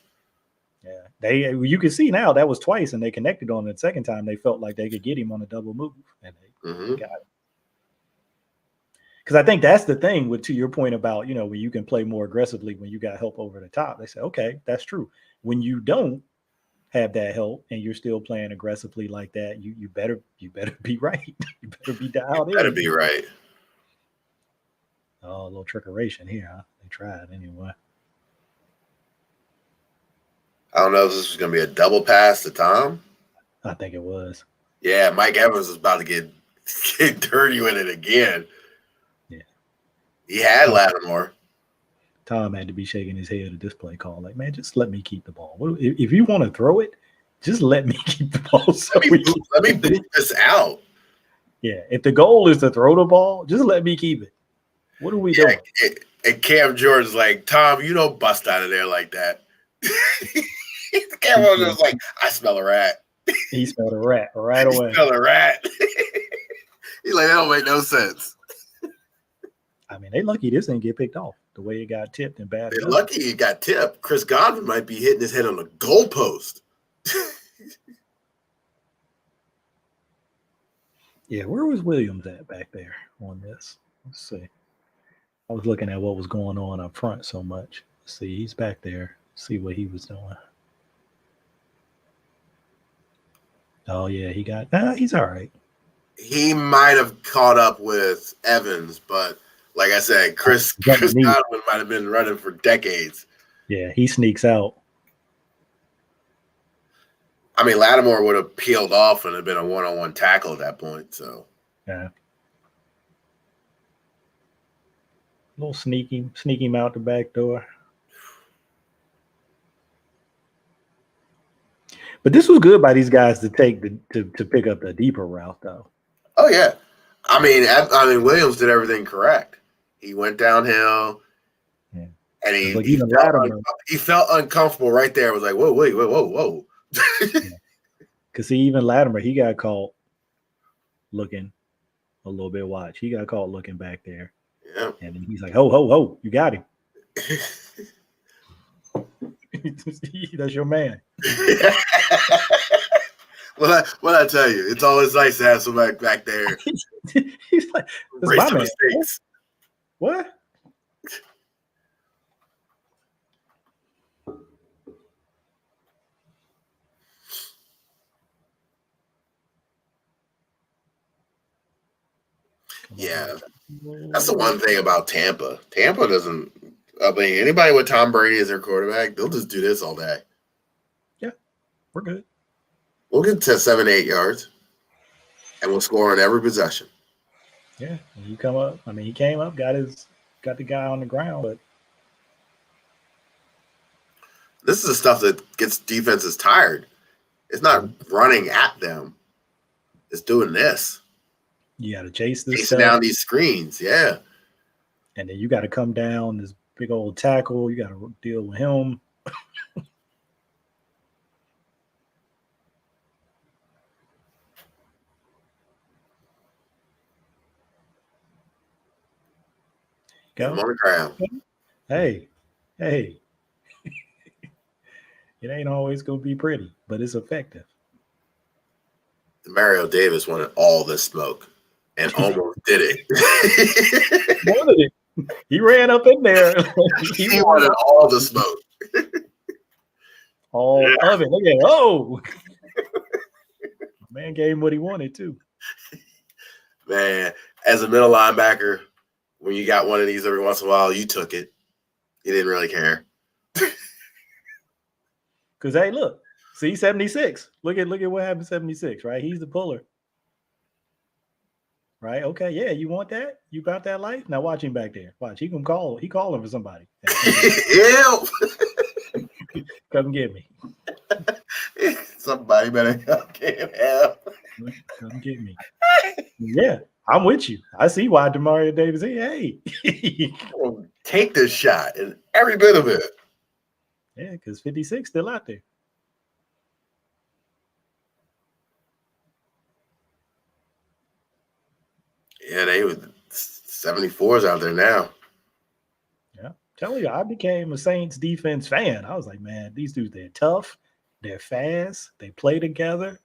Yeah, you can see now that was twice, and they connected on it. The second time they felt like they could get him on a double move, and they got him. Because I think that's the thing to your point about when you can play more aggressively when you got help over the top. They say, okay, that's true. When you don't have that help and you're still playing aggressively like that, you better be right. You better be dialed in. Better be right. Oh, a little trickeration here, huh? They tried anyway. I don't know if this was going to be a double pass to Tom. I think it was. Yeah, Mike Evans was about to get dirty with it again. Yeah. He had Lattimore. Tom had to be shaking his head at this play call. Like, man, just let me keep the ball. If you want to throw it, just let me keep the ball. So let me boot this out. Yeah, if the goal is to throw the ball, just let me keep it. What are we doing? And Cam Jordan's like, Tom, you don't bust out of there like that. Cam Jordan's like, I smell a rat. He smelled a rat right away. He smelled a rat. He's like, that don't make no sense. I mean, they lucky this didn't get picked off the way it got tipped and bad. They're lucky it got tipped. Chris Godwin might be hitting his head on the goalpost. Yeah, where was Williams at back there on this? Let's see. I was looking at what was going on up front so much. Let's see, he's back there. See what he was doing. Oh, yeah, he's all right. He might have caught up with Evans, but like I said, Chris Godwin might have been running for decades. Yeah, he sneaks out. I mean, Lattimore would have peeled off and have been a one-on-one tackle at that point. So, yeah. A little sneak him out the back door. But this was good by these guys to take to pick up the deeper route, though. Oh yeah, I mean Williams did everything correct. He went downhill, and he felt uncomfortable right there. It was like, whoa. Because see, even Latimer, he got caught looking a little bit. Watch, he got caught looking back there. Yeah, and then he's like, ho, you got him. That's your man. What I tell you, it's always nice to have somebody back there. He's like, "That's my man." Mistakes. What? Yeah, that's the one thing about Tampa. Tampa doesn't. I mean, anybody with Tom Brady as their quarterback, they'll just do this all day. Yeah, we're good. We'll get to 7-8 yards, and we'll score on every possession. Yeah, and you come up. I mean, he came up, got the guy on the ground, but this is the stuff that gets defenses tired. It's not running at them; it's doing this. You got to chase this chasing down these screens, yeah. And then you got to come down this big old tackle. You got to deal with him. Go. On the ground. Hey. It ain't always going to be pretty, but it's effective. Mario Davis wanted all this smoke and almost did it. Wanted it. He ran up in there. he wanted all the smoke. All of it. Look at it. Oh. Man gave him what he wanted, too. Man, as a middle linebacker, when you got one of these every once in a while, you took it. You didn't really care. Because, hey, look. See, 76. Look at what happened 76, right? He's the puller. Right? Okay, yeah, you want that? You got that life? Now watch him back there. Watch, he calling for somebody. Yeah. Come get me. Somebody better come get him. Come get me. Yeah, I'm with you. I see why Demario Davis. Hey. Take this shot and every bit of it. Yeah, because 56 still out there. Yeah, they were 74s out there now. Yeah, telling you, I became a Saints defense fan. I was like, man, these dudes, they're tough, they're fast, they play together.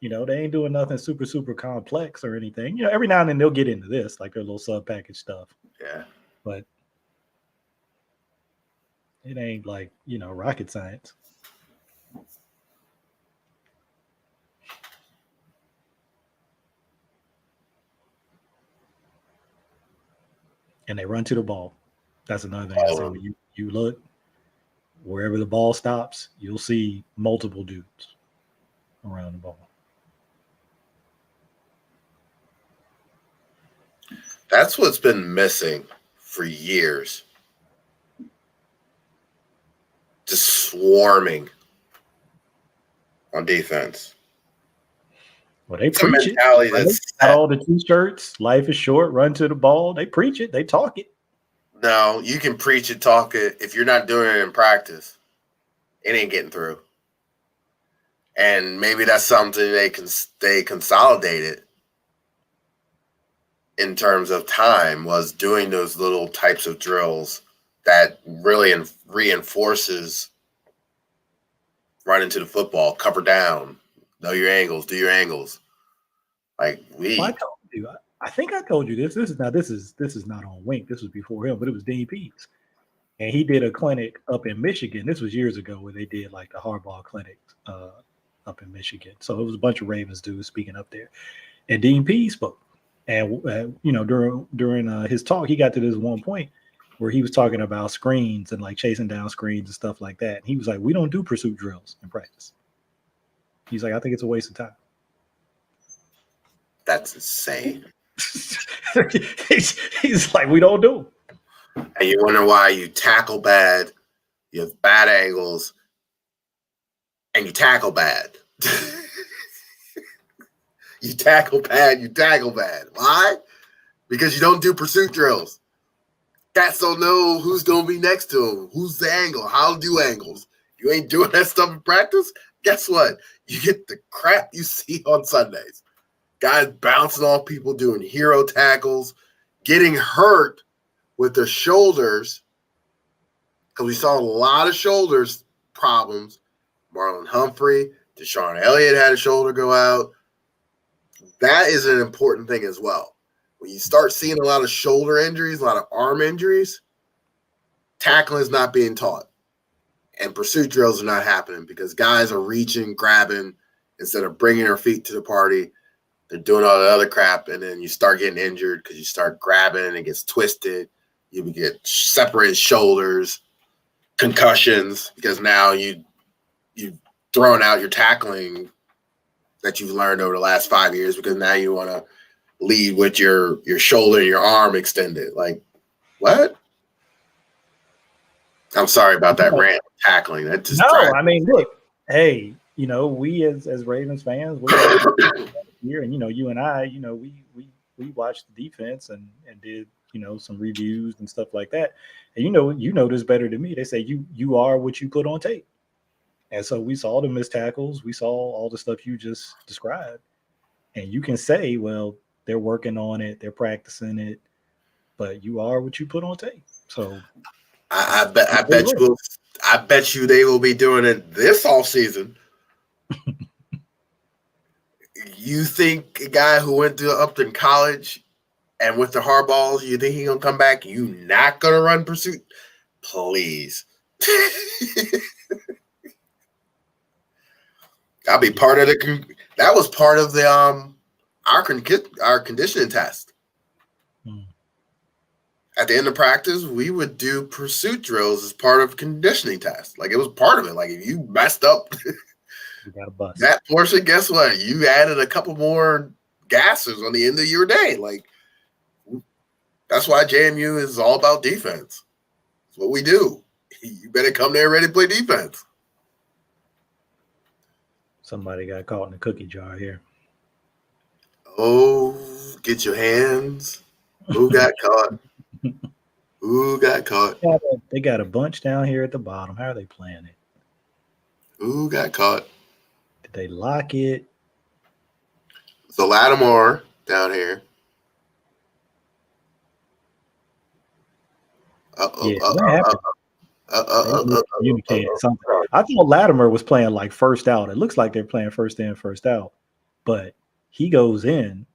You know, they ain't doing nothing super, super complex or anything. You know, every now and then they'll get into this, like their little sub-package stuff. Yeah. But it ain't like, you know, rocket science. And they run to the ball. That's another thing I say. When you look, wherever the ball stops, you'll see multiple dudes around the ball. That's what's been missing for years. Just swarming on defense. Well, they preach it. Got all the T-shirts. Life is short. Run to the ball. They preach it. They talk it. No, you can preach it, talk it. If you're not doing it in practice, it ain't getting through. And maybe that's something they consolidated in terms of time, was doing those little types of drills that really reinforces running to the football, cover down, know your angles, do your angles. Like I told you, I think I told you this. This is not on Wink. This was before him, but it was Dean Pease. And he did a clinic up in Michigan. This was years ago where they did like the Harbaugh clinic up in Michigan. So it was a bunch of Ravens dudes speaking up there. And Dean Pease spoke. And, you know, during his talk, he got to this one point where he was talking about screens and like chasing down screens and stuff like that. And he was like, we don't do pursuit drills in practice. He's like, I think it's a waste of time. That's insane. he's like, we don't do them. And you wonder why you tackle bad, you have bad angles, and you tackle bad. You tackle bad. Why? Because you don't do pursuit drills. Cats don't know who's going to be next to him, who's the angle, how to do angles. You ain't doing that stuff in practice, guess what? You get the crap you see on Sundays. Guys bouncing off people, doing hero tackles, getting hurt with their shoulders, because we saw a lot of shoulders problems. Marlon Humphrey, Deshaun Elliott had a shoulder go out. That is an important thing as well. When you start seeing a lot of shoulder injuries, a lot of arm injuries, tackling is not being taught. And pursuit drills are not happening because guys are reaching, grabbing, instead of bringing their feet to the party. They're doing all the other crap, and then you start getting injured because you start grabbing and it gets twisted. You get separated shoulders, concussions, because now you've thrown out your tackling that you've learned over the last 5 years because now you want to lead with your shoulder and your arm extended. Like, what? I'm sorry about that rant tackling. That just I mean, look, hey, we as Ravens fans, we here, and you and I, we watched the defense and did some reviews and stuff like that, and you know this better than me. They say you are what you put on tape, and so we saw the missed tackles, we saw all the stuff you just described, and you can say, well, they're working on it, they're practicing it, but you are what you put on tape. So I bet you they will be doing it this offseason. You think a guy who went to Upton College and with the hardballs, you think he's going to come back? You not going to run pursuit? Please. That'll be part of that was part of the our conditioning test. At the end of practice, we would do pursuit drills as part of conditioning test. Like, it was part of it. Like, if you messed up you got a bust. That portion, guess what? You added a couple more gases on the end of your day. Like, that's why JMU is all about defense. It's what we do. You better come there ready to play defense. Somebody got caught in the cookie jar here. Oh, get your hands. Who got caught? Who got caught? They got a bunch down here at the bottom. How are they playing it? Who got caught? Did they lock it? So Lattimore down here. Communicating something. I thought Lattimore was playing like first out. It looks like they're playing first in, first out, but he goes in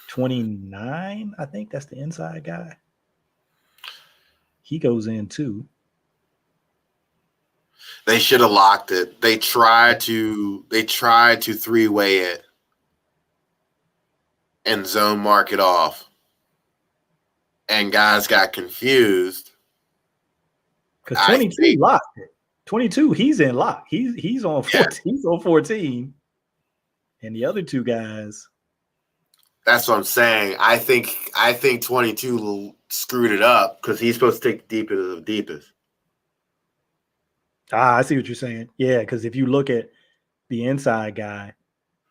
29. I think that's the inside guy. He goes in too. They should have locked it. They tried to three-way it and zone mark it off. And guys got confused. Because 22 locked it. 22, he's in lock. He's on 14. Yeah. He's on 14. And the other two guys. That's what I'm saying. I think 22 screwed it up because he's supposed to take the deepest. I see what you're saying. Yeah, because if you look at the inside guy,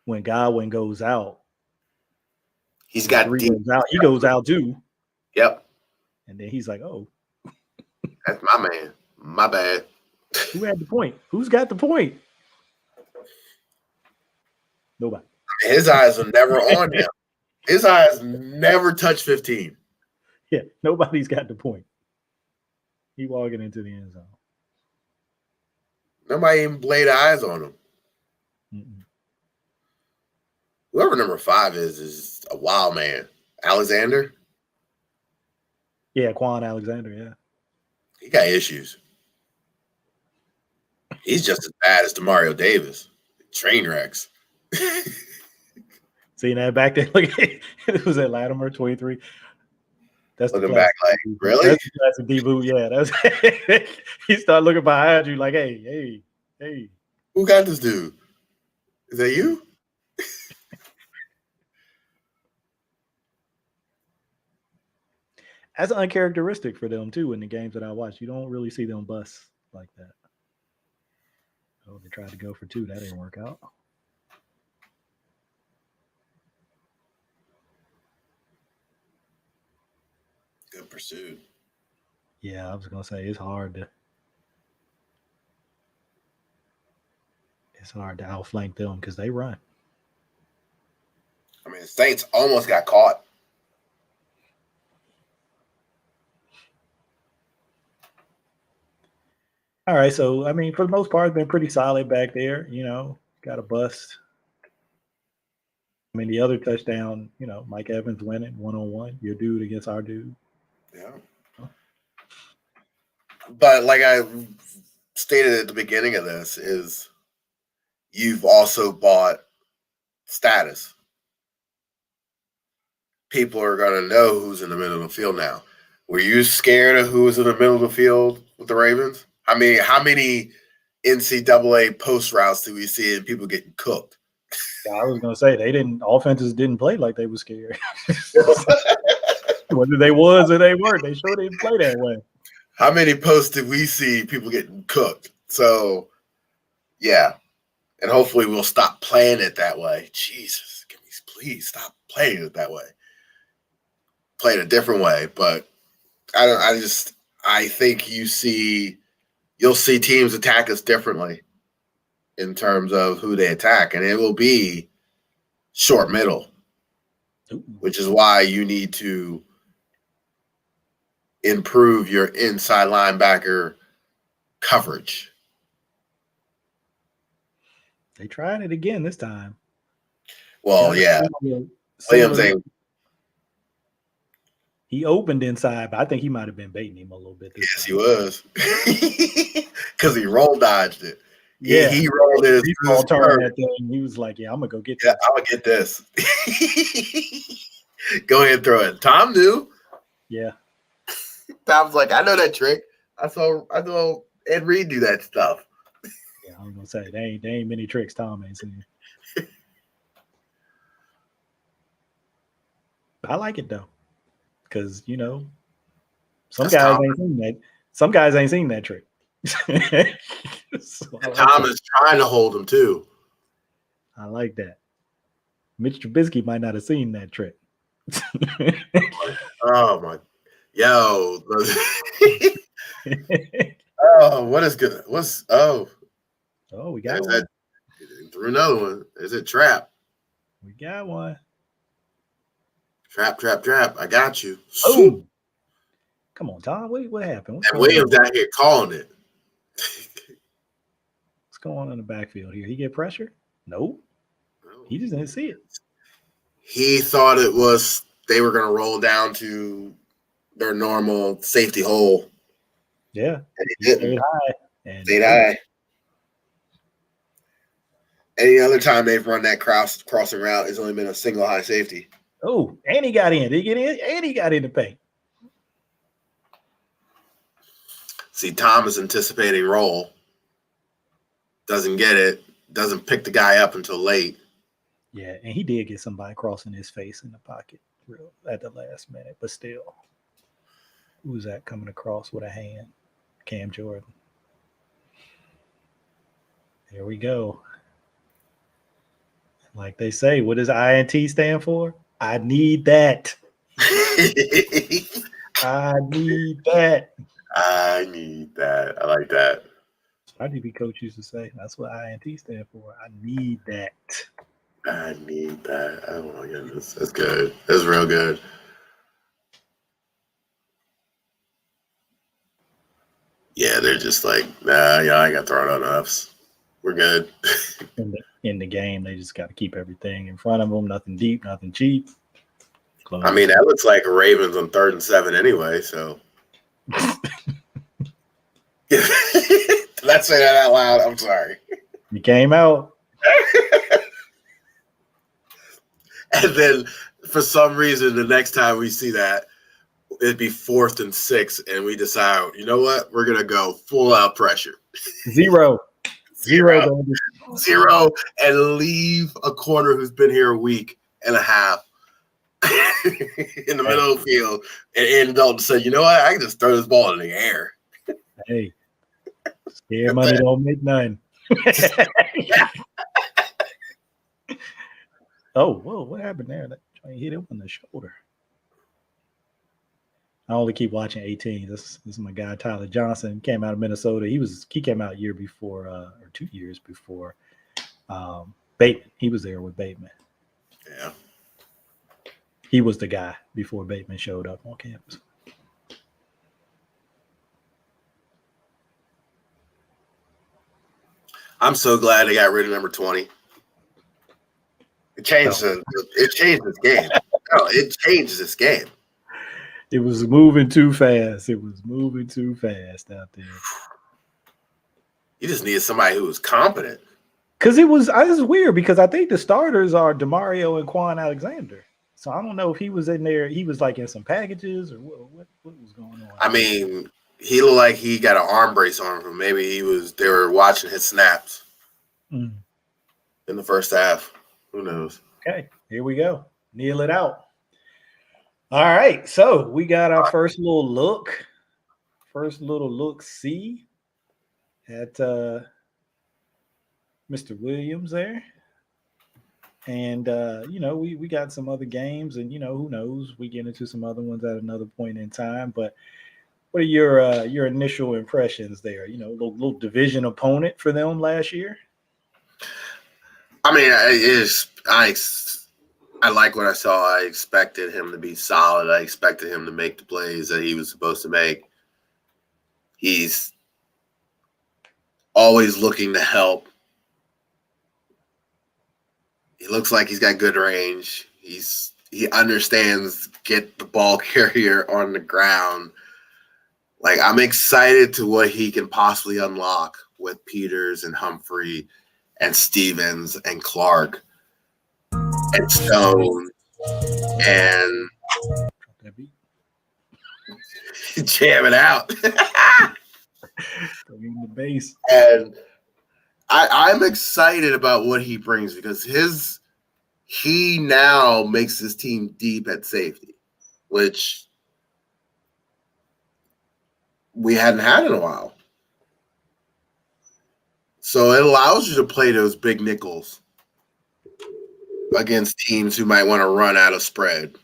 when Godwin goes out, he's got deep. He goes out too. Yep. And then he's like, "Oh, that's my man. My bad." Who had the point? Who's got the point? Nobody. His eyes are never on him. His eyes never touch 15. Yeah, nobody's got the point. He walking into the end zone. Nobody even laid eyes on him. Mm-mm. Whoever number 5 is a wild man. Alexander? Yeah, Quan Alexander, yeah. He got issues. He's just as bad as Demario Davis. Train wrecks. See that back there? Look, it was at Lattimore 23. That's looking back like, really? That's a debut. Yeah, that's he started looking behind you like, hey. Who got this dude? Is that you? That's uncharacteristic for them too in the games that I watch. You don't really see them bust like that. Oh, they tried to go for 2. That didn't work out. Good pursuit. Yeah, I was gonna say it's hard to outflank them because they run. I mean, the Saints almost got caught. All right, so I mean, for the most part, it's been pretty solid back there. Got a bust. I mean, the other touchdown, Mike Evans winning 1-on-1, your dude against our dude. Yeah. But like I stated at the beginning of this, is you've also bought status. People are going to know who's in the middle of the field now. Were you scared of who was in the middle of the field with the Ravens? I mean, how many NCAA post routes do we see and people getting cooked? I was gonna say offenses didn't play like they were scared. Whether they was or they weren't, they sure didn't play that way. How many posts did we see people getting cooked? So, yeah. And hopefully we'll stop playing it that way. Jesus, can we please stop playing it that way? Play it a different way. But I think you'll see teams attack us differently in terms of who they attack. And it will be short middle, which is why you need to improve your inside linebacker coverage. They tried it again this time. Well, yeah. Williams ain't. He opened inside, but I think he might have been baiting him a little bit. Yes, he was. Because he roll dodged it. Yeah. He rolled it. That thing. He was like, yeah, I'm going to go get this. Yeah, I'm going to get this. Go ahead and throw it. Tom knew. Yeah. Tom's like, I know that trick. I saw Ed Reed do that stuff. Yeah, I was going to say, there ain't many tricks Tom ain't seen. I like it, though. Because, some guys ain't seen that trick. So Tom is trying to hold him too. I like that. Mitch Trubisky might not have seen that trick. Oh my, yo! Oh, what is good? We got one. Threw another one. Is it trap? We got one. Trap! I got you. Oh, come on, Tom. What happened? And Williams out here calling it. What's going on in the backfield here? He get pressure? Nope. He just didn't see it. He thought it was they were going to roll down to their normal safety hole. Yeah. And he didn't. Stayed high. Stayed high. Any other time they've run that crossing route, it's only been a single high safety. Oh, and he got in. Did he get in? And he got in the paint. See, Tom is anticipating roll. Doesn't get it. Doesn't pick the guy up until late. Yeah, and he did get somebody crossing his face in the pocket at the last minute. But still, who's that coming across with a hand? Cam Jordan. There we go. Like they say, what does INT stand for? I need that. I need that. I need that. I like that. Our DB coach used to say, that's what INT stand for. I need that. I need that. Oh my goodness. That's good. That's real good. Yeah, they're just like, nah, yeah, I got thrown on ups. We're good. In the game, they just got to keep everything in front of them. Nothing deep, nothing cheap. Close. I mean, that looks like Ravens on 3rd and 7 anyway, so. Did I say that out loud? I'm sorry. You came out. And then for some reason, the next time we see that, it'd be 4th and 6, and we decide, you know what? We're going to go full out pressure. Zero, and leave a corner who's been here a week and a half in the middle of the field. And Dalton said, you know what? I can just throw this ball in the air. Hey, scare money don't make none. Oh, whoa, what happened there? That hit him on the shoulder. I only keep watching 18. This is my guy Tyler Johnson. Came out of Minnesota. He came out a year before or 2 years before Bateman. He was there with Bateman. Yeah. He was the guy before Bateman showed up on campus. I'm so glad they got rid of number 20. It changed this game. No, it changed this game. It was moving too fast. It was moving too fast out there. You just needed somebody who was competent. Because it was weird because I think the starters are DeMario and Quan Alexander. So I don't know if he was in there. He was like in some packages or what was going on. I mean, he looked like he got an arm brace on him. Maybe they were watching his snaps in the first half. Who knows? Okay, here we go. Kneel it out. All right, so we got our first little look see at Mr. Williams there. And we got some other games, and who knows, we get into some other ones at another point in time. But what are your initial impressions there? Little division opponent for them last year. I mean, I like what I saw. I expected him to be solid. I expected him to make the plays that he was supposed to make. He's always looking to help. He looks like he's got good range. He understands get the ball carrier on the ground. Like, I'm excited to what he can possibly unlock with Peters and Humphrey and Stevens and Clark and Stone and jam it out. Bring in the base. And I'm excited about what he brings because he now makes his team deep at safety, which we hadn't had in a while. So it allows you to play those big nickels against teams who might want to run out of spread.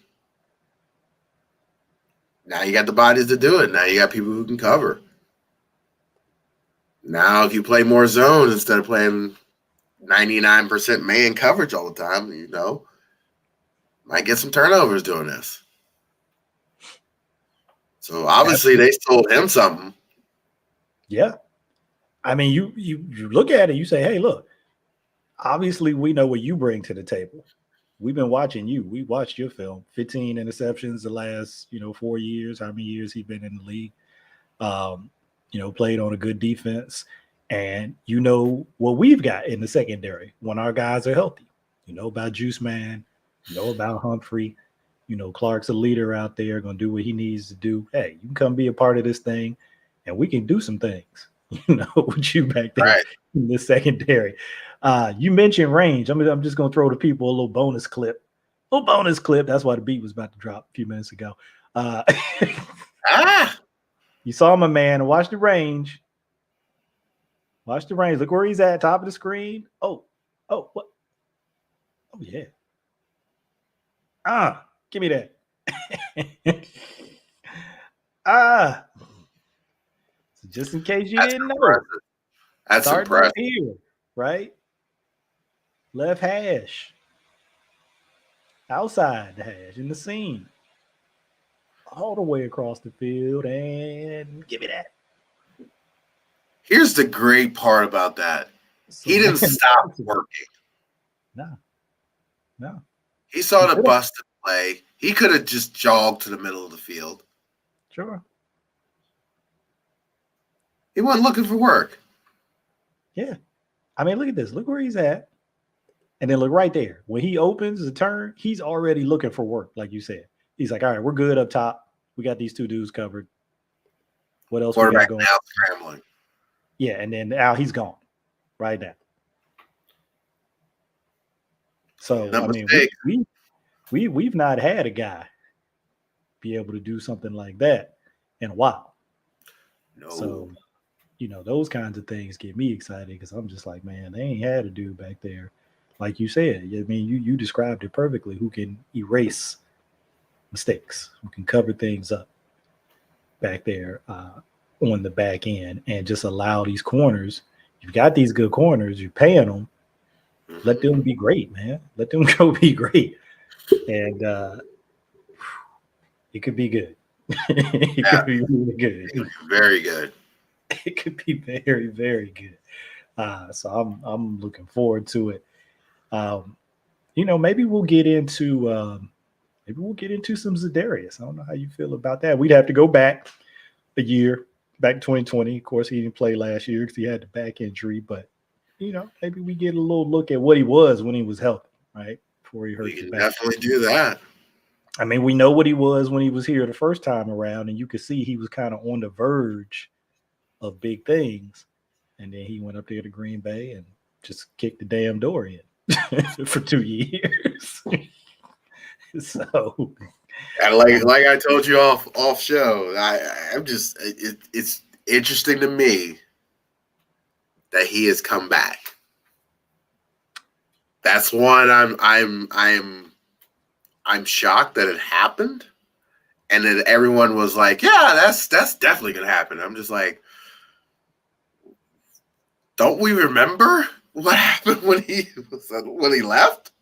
Now you got the bodies to do it. Now you got people who can cover. Now if you play more zone instead of playing 99% man coverage all the time, might get some turnovers doing this. So obviously they told him something. Yeah. I mean, you look at it, you say, hey, look, obviously we know what you bring to the table. We've been watching you. We watched your film. 15 interceptions the last, 4 years, how many years he's been in the league. Played on a good defense. And what we've got in the secondary when our guys are healthy. You know about Juice Man, about Humphrey. Clark's a leader out there, going to do what he needs to do. Hey, you can come be a part of this thing, and we can do some things. With you back there in the secondary. You mentioned range. I'm just going to throw the people a little bonus clip. That's why the beat was about to drop a few minutes ago. You saw my man. Watch the range. Watch the range. Look where he's at, top of the screen. Oh, what? Oh, yeah. Give me that. So just in case you didn't know. That's impressive. Here, right? Left hash. Outside the hash, in the seam. All the way across the field, and give me that. Here's the great part about that. He didn't stop working. No. He saw the busted play. He could have just jogged to the middle of the field. Sure. He wasn't looking for work. Yeah. I mean, look at this. Look where he's at. And then look right there. When he opens the turn, he's already looking for work, like you said. He's like, all right, we're good up top. We got these two dudes covered. What else we got going? Now scrambling. Yeah, and then now he's gone right now. So, I mean, we've not had a guy be able to do something like that in a while. No. So those kinds of things get me excited because I'm just like, man, they ain't had a dude back there, like you said. I mean, you described it perfectly. Who can erase mistakes? Who can cover things up back there on the back end and just allow these corners. You've got these good corners. You're paying them. Let them be great, man. Let them go be great, and it could be good. It could be really good. Very good. It could be very, very good. So I'm looking forward to it. Maybe we'll get into some Za'Darius. I don't know how you feel about that. We'd have to go back a year, back to 2020. Of course, he didn't play last year because he had the back injury, but maybe we get a little look at what he was when he was healthy, right? Before he hurt his back. Definitely do that. I mean, we know what he was when he was here the first time around, and you could see he was kind of on the verge of big things. And then he went up there to Green Bay and just kicked the damn door in for 2 years. So, and like I told you off show, I'm just it's interesting to me that he has come back. That's one I'm shocked that it happened, and then everyone was like, "Yeah, that's definitely gonna happen." I'm just like, don't we remember what happened when he left?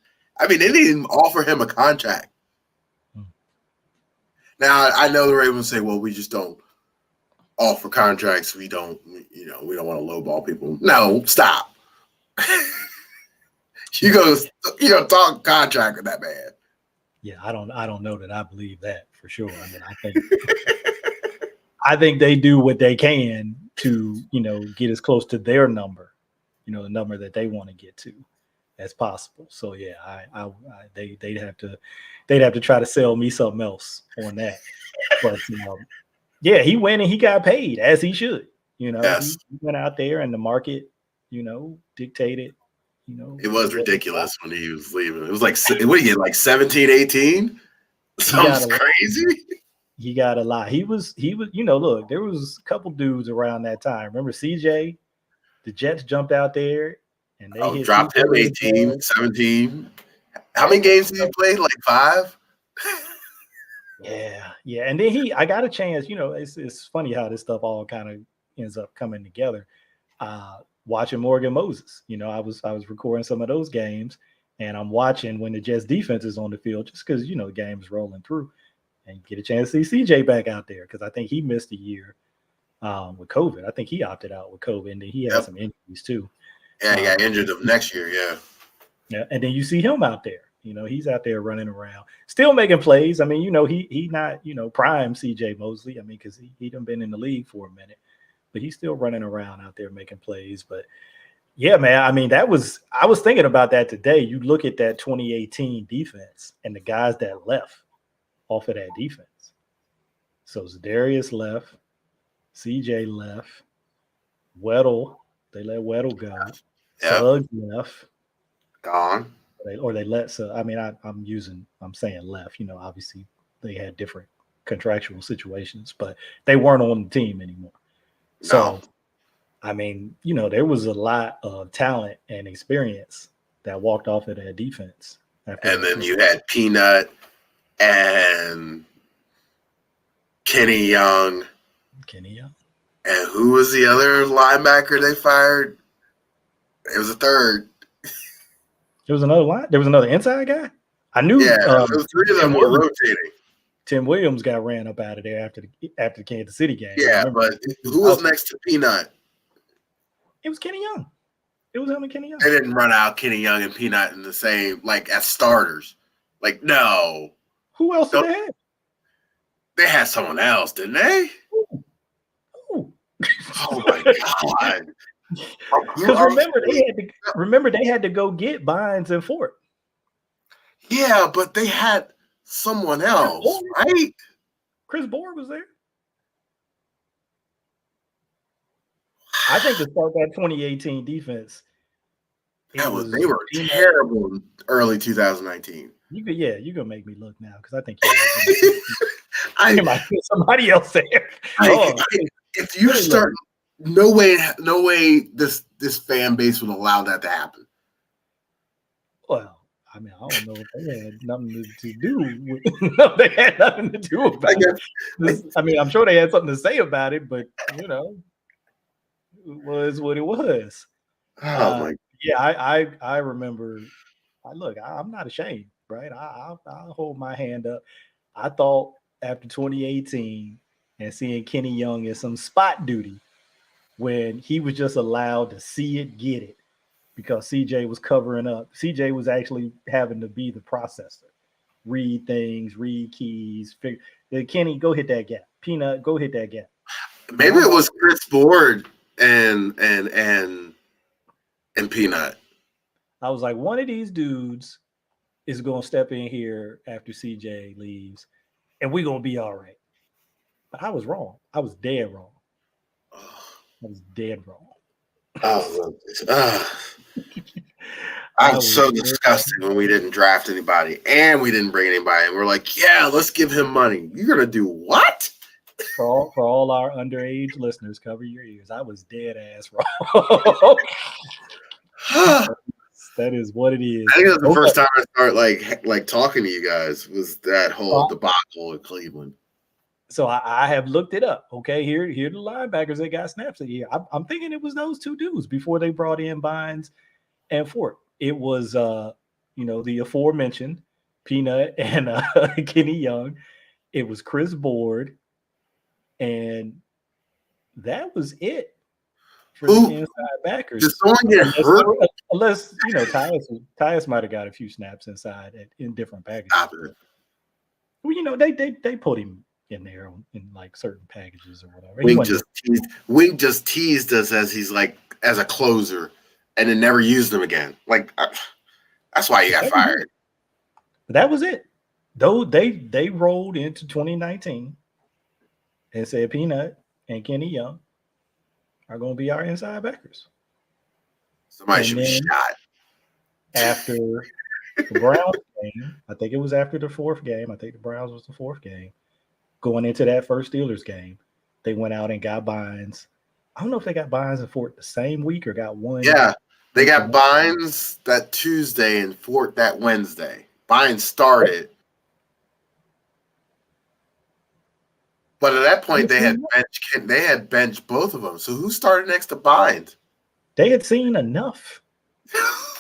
I mean, they didn't even offer him a contract. Now I know the Ravens say, "Well, we just don't offer contracts. We don't want to lowball people." No, stop. You go talk contract with that man. Yeah, I don't know that I believe that for sure. I mean, I think they do what they can to, get as close to their number, the number that they want to get to as possible. So yeah, they'd have to try to sell me something else on that. But yeah, he went and he got paid as he should. Yes. He went out there and the market, dictated. It was ridiculous when he was leaving. It was like, what do you get, like 17, 18? Sounds crazy. He got a lot. He was, look, there was a couple dudes around that time. Remember CJ? The Jets jumped out there and they dropped him 18, 17. How many games did he play? Like 5? Yeah. And then I got a chance, it's funny how this stuff all kind of ends up coming together. Watching Morgan Moses. I was recording some of those games and I'm watching when the Jets defense is on the field just because, the game's rolling through and get a chance to see CJ back out there because I think he missed a year with COVID. I think he opted out with COVID and then he had some injuries too. Yeah, he got injured the next year, yeah. Yeah, and then you see him out there. He's out there running around, still making plays. I mean, he not, prime CJ Mosley. I mean, because he done been in the league for a minute. But he's still running around out there making plays. But yeah, man, I mean, I was thinking about that today. You look at that 2018 defense and the guys that left off of that defense. So Za'Darius left, CJ left, Weddle, they let Weddle go. Suggs left. Gone. They let, so I mean, I'm saying left, obviously they had different contractual situations, but they weren't on the team anymore. So, I mean, there was a lot of talent and experience that walked off of that defense. And then you had Peanut and Kenny Young. And who was the other linebacker they fired? It was a third. There was another line? There was another inside guy? I knew. Yeah, those 3 of them were rotating. Tim Williams got ran up out of there after the Kansas City game. Yeah, but who was next to Peanut? It was Kenny Young. It was him and Kenny Young. They didn't run out Kenny Young and Peanut in the same, like, as starters. Like, no. Who else did they have? They had someone else, didn't they? Ooh. Oh, my God. Because remember they had to go get Bynes and Fort. Yeah, but they had someone else, right? Chris Board was there. I think to start that 2018 defense, they were terrible in early 2019. You can make me look now because I think I might put somebody else there. If you start no way this fan base would allow that to happen. Well, I mean, I don't know if they had nothing to do with no, they had nothing to do about it. I mean, I'm sure they had something to say about it, but it was what it was. Oh my! Yeah, I remember. I'm not ashamed, right? I'll hold my hand up. I thought after 2018 and seeing Kenny Young in some spot duty when he was just allowed to see it, get it, because CJ was covering up. CJ was actually having to be the processor, read things, read keys. Kenny, go hit that gap. Peanut, go hit that gap. Maybe it was Chris Board and Peanut. I was like, one of these dudes is going to step in here after CJ leaves, and we're going to be all right. But I was wrong. I was dead wrong. I was dead wrong. I was so disgusted when we didn't draft anybody and we didn't bring anybody. And we're like, yeah, let's give him money. You're going to do what? For all our underage listeners, cover your ears. I was dead ass wrong. That is what it is. I think that's the first time I started like talking to you guys was that whole debacle in Cleveland. So I have looked it up. Okay, here the linebackers that got snaps a year. I'm thinking it was those two dudes before they brought in Bynes and Fort. It was the aforementioned Peanut and Kenny Young. It was Chris Board, and that was it for the inside backers. Did someone get hurt? Unless Tyus might have got a few snaps inside in different packages. Well, they put him in there in like certain packages or whatever. Wink just teased us as he's like as a closer, and then never used him again. Like that's why he got fired. That was it. Though they rolled into 2019 and said Peanut and Kenny Young are going to be our inside backers. Somebody should be shot. After the Browns game, I think it was after the fourth game. I think the Browns was the fourth game. Going into that first Steelers game, they went out and got Bynes. I don't know if they got Bynes and Fort the same week or got one. Yeah, they got Bynes that Tuesday and Fort that Wednesday. Bynes started. But at that point, they had benched both of them. So who started next to Bynes? They had seen enough.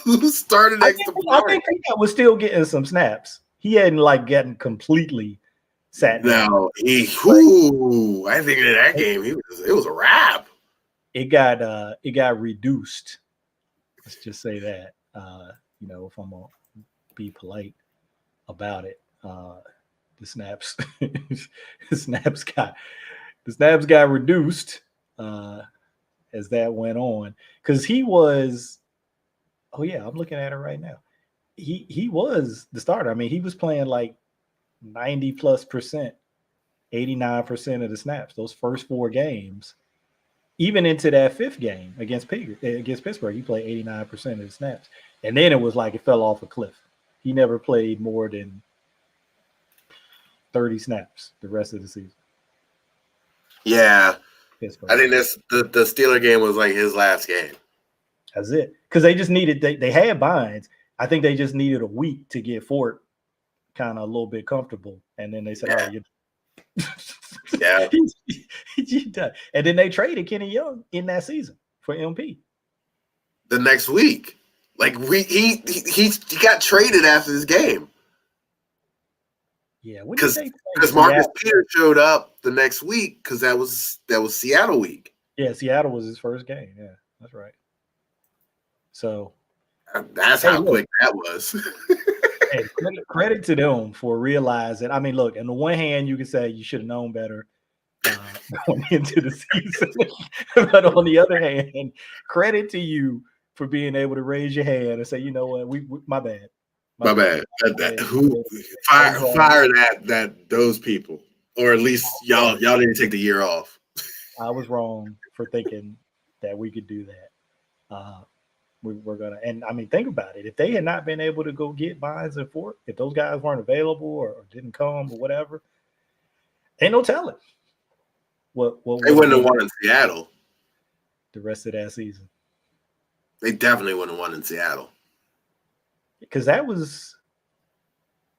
Who started next to Bynes? I think Peanut was still getting some snaps. He hadn't gotten completely sat down. No, I think in that game it was a wrap. It got reduced. Let's just say that. If I'm gonna be polite about it, the snaps got reduced as that went on, because he was. Oh yeah, I'm looking at it right now. He was the starter. I mean, he was playing like 90+%, 89% of the snaps. Those first four games, even into that fifth game against Pittsburgh, he played 89% of the snaps, and then it was like it fell off a cliff. He never played more than 30 snaps the rest of the season. Yeah, Pittsburgh. I think the Steeler game was like his last game. That's it, because they just needed they had Bynes. I think they just needed a week to get Fort kind of a little bit comfortable, and then they said, "Oh, you're done." And then they traded Kenny Young in that season for MP. The next week, like he got traded after this game. Yeah, because Marcus Peters showed up the next week because that was Seattle week. Yeah, Seattle was his first game. Yeah, that's right. So that's how quick that was. Hey, credit to them for realizing. I mean, look, on the one hand, you can say you should have known better going into the season, but on the other hand, credit to you for being able to raise your hand and say, you know what, we my bad. My bad. Who fire those people, or at least y'all didn't take the year off. I was wrong for thinking that we could do that. We're gonna, and I mean, think about it. If they had not been able to go get Bynes and Fort, if those guys weren't available or didn't come or whatever, ain't no telling. What they wouldn't have won in Seattle. the rest of that season. They definitely wouldn't have won in Seattle. Because that was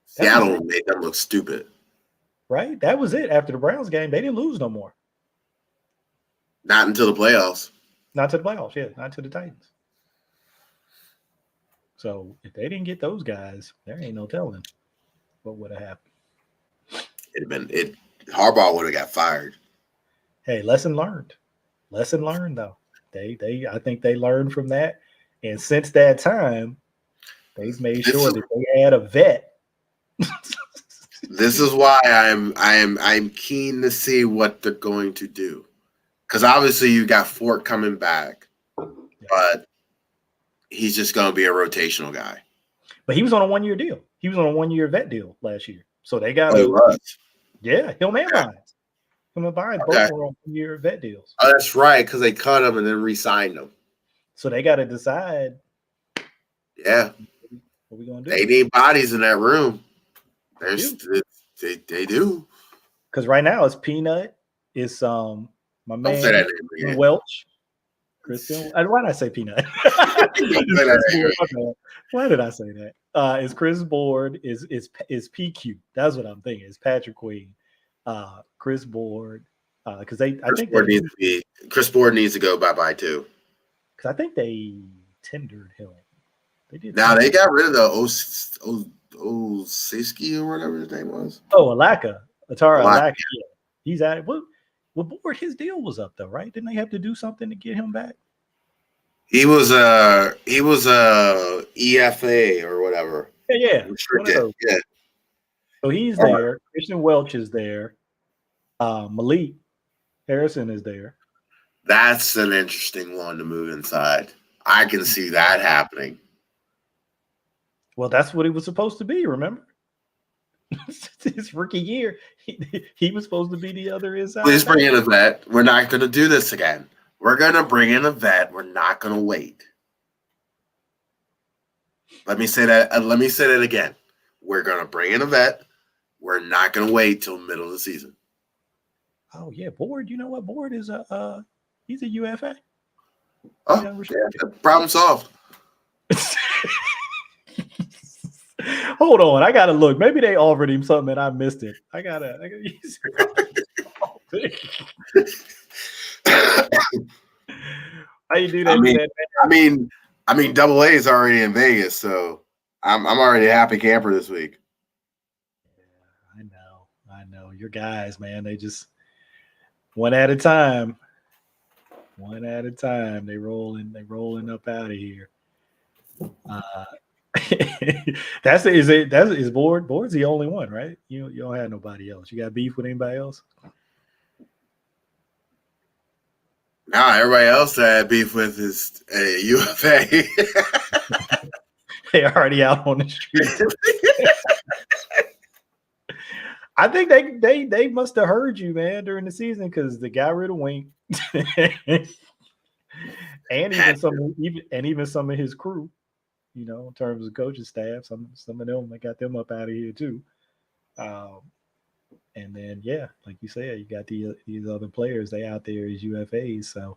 Seattle made them look stupid. Right? That was it. After the Browns game, they didn't lose no more. Not until the playoffs. Not to the playoffs, yeah. Not to the Titans. So if they didn't get those guys, there ain't no telling what would have happened. Harbaugh would have got fired. Hey, lesson learned. Lesson learned though. I think they learned from that. And since that time, they've made sure that they had a vet. This is why I'm keen to see what they're going to do. Because obviously you got Fort coming back, but he's just going to be a rotational guy. But he was on a 1-year deal. He was on a 1-year vet deal last year. So they got Hill and Bynes. Him and Bynes both were on 1-year vet deals. Oh, that's right, because they cut him and then re-signed him. So they got to decide. Yeah. What we going to do? They need bodies in that room. They do. Because right now it's Peanut. It's my man Don't say that name Welch. Christian. Why did I say Peanut? Why did I say that? It's Chris Board. Is PQ. That's what I'm thinking. It's Patrick Queen. Chris Board. Because Chris Board needs to go bye-bye too. Because I think they tendered him. They did. Now they got rid of the Oseiski or whatever his name was. Oh, Alaka. Atara Alaka. Yeah. He's at it. Well, Board, his deal was up though, right? Didn't they have to do something to get him back? He was a EFA or whatever. Yeah. Yeah. So he's there. Christian Welch is there. Malik Harrison is there. That's an interesting one to move inside. I can see that happening. Well, that's what he was supposed to be, remember? His rookie year, he was supposed to be the other inside. Please bring in a vet. We're not going to do this again. We're going to bring in a vet. We're not going to wait. Let me say that. Let me say that again. We're going to bring in a vet. We're not going to wait till the middle of the season. Oh yeah, Board. You know what? Board is he's a UFA. Oh, yeah, problem solved. Hold on, I gotta look. Maybe they offered him something and I missed it. I gotta use it. How you do that? I mean, Double A is already in Vegas, so I'm already a happy camper this week. Yeah, I know. Your guys, man, they just one at a time. One at a time. They rolling up out of here. Is Board? Board's the only one, right? You don't have nobody else. You got beef with anybody else? Nah, everybody else that I had beef with is UFA. They already out on the street. I think they must have heard you, man, during the season because they got rid of Wink, and even some of his crew. You know, in terms of coaching staff, some of them, they got them up out of here too. And then, yeah, like you said, you got these other players, they out there as UFAs. So,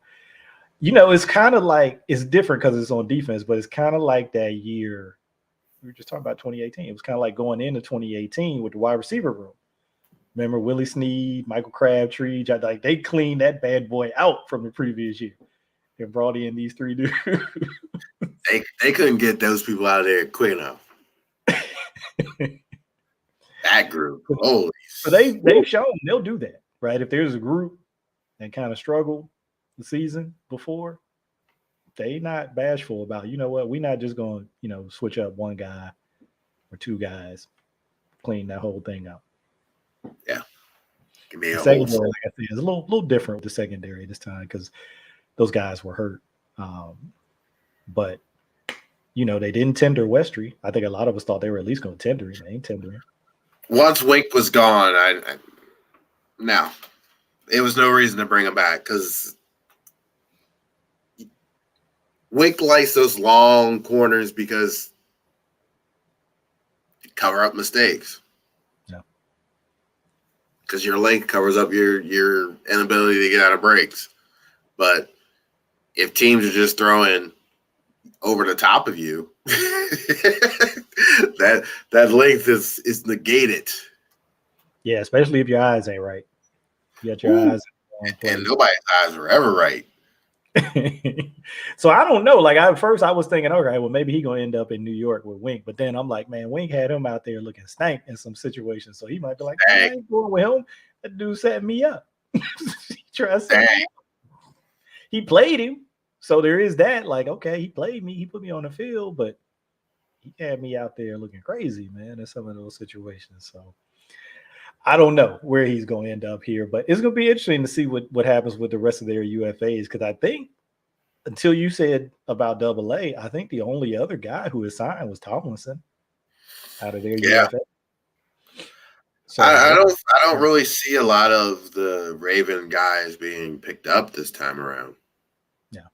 you know, it's kind of like, it's different because it's on defense, but it's kind of like that year. We were just talking about 2018. It was kind of like going into 2018 with the wide receiver room. Remember Willie Snead, Michael Crabtree, like they cleaned that bad boy out from the previous year and brought in these three dudes. They couldn't get those people out of there quick enough. That group. Holy. So they've shown they'll do that, right? If there's a group that kind of struggled the season before, they not bashful about, you know what, we're not just going to, switch up one guy or two guys, clean that whole thing up. Yeah. Give me a secondary, like I said, is a little different with the secondary this time because those guys were hurt. But they didn't tender Westry. I think a lot of us thought they were at least going to tender him. They ain't tendering. Once Wink was gone, no, it was no reason to bring him back because Wink likes those long corners because you cover up mistakes. Yeah. Because your length covers up your inability to get out of breaks. But if teams are just throwing over the top of you, that length is negated. Yeah, especially if your eyes ain't right. You got your eyes on and nobody's eyes are ever right. So I don't know. Like at first I was thinking, okay, well maybe he gonna end up in New York with Wink, but then I'm like, man, Wink had him out there looking stank in some situations, so he might be like, I ain't going with him. That dude set me up. He played him, so there is that. Like, okay, he played me, he put me on the field, but he had me out there looking crazy, man, in some of those situations. So I don't know where he's going to end up here, but it's going to be interesting to see what happens with the rest of their UFAs, because I think until you said about AA, I think the only other guy who is signed was Tomlinson out of their UFA. So I don't really see a lot of the Raven guys being picked up this time around. Yeah.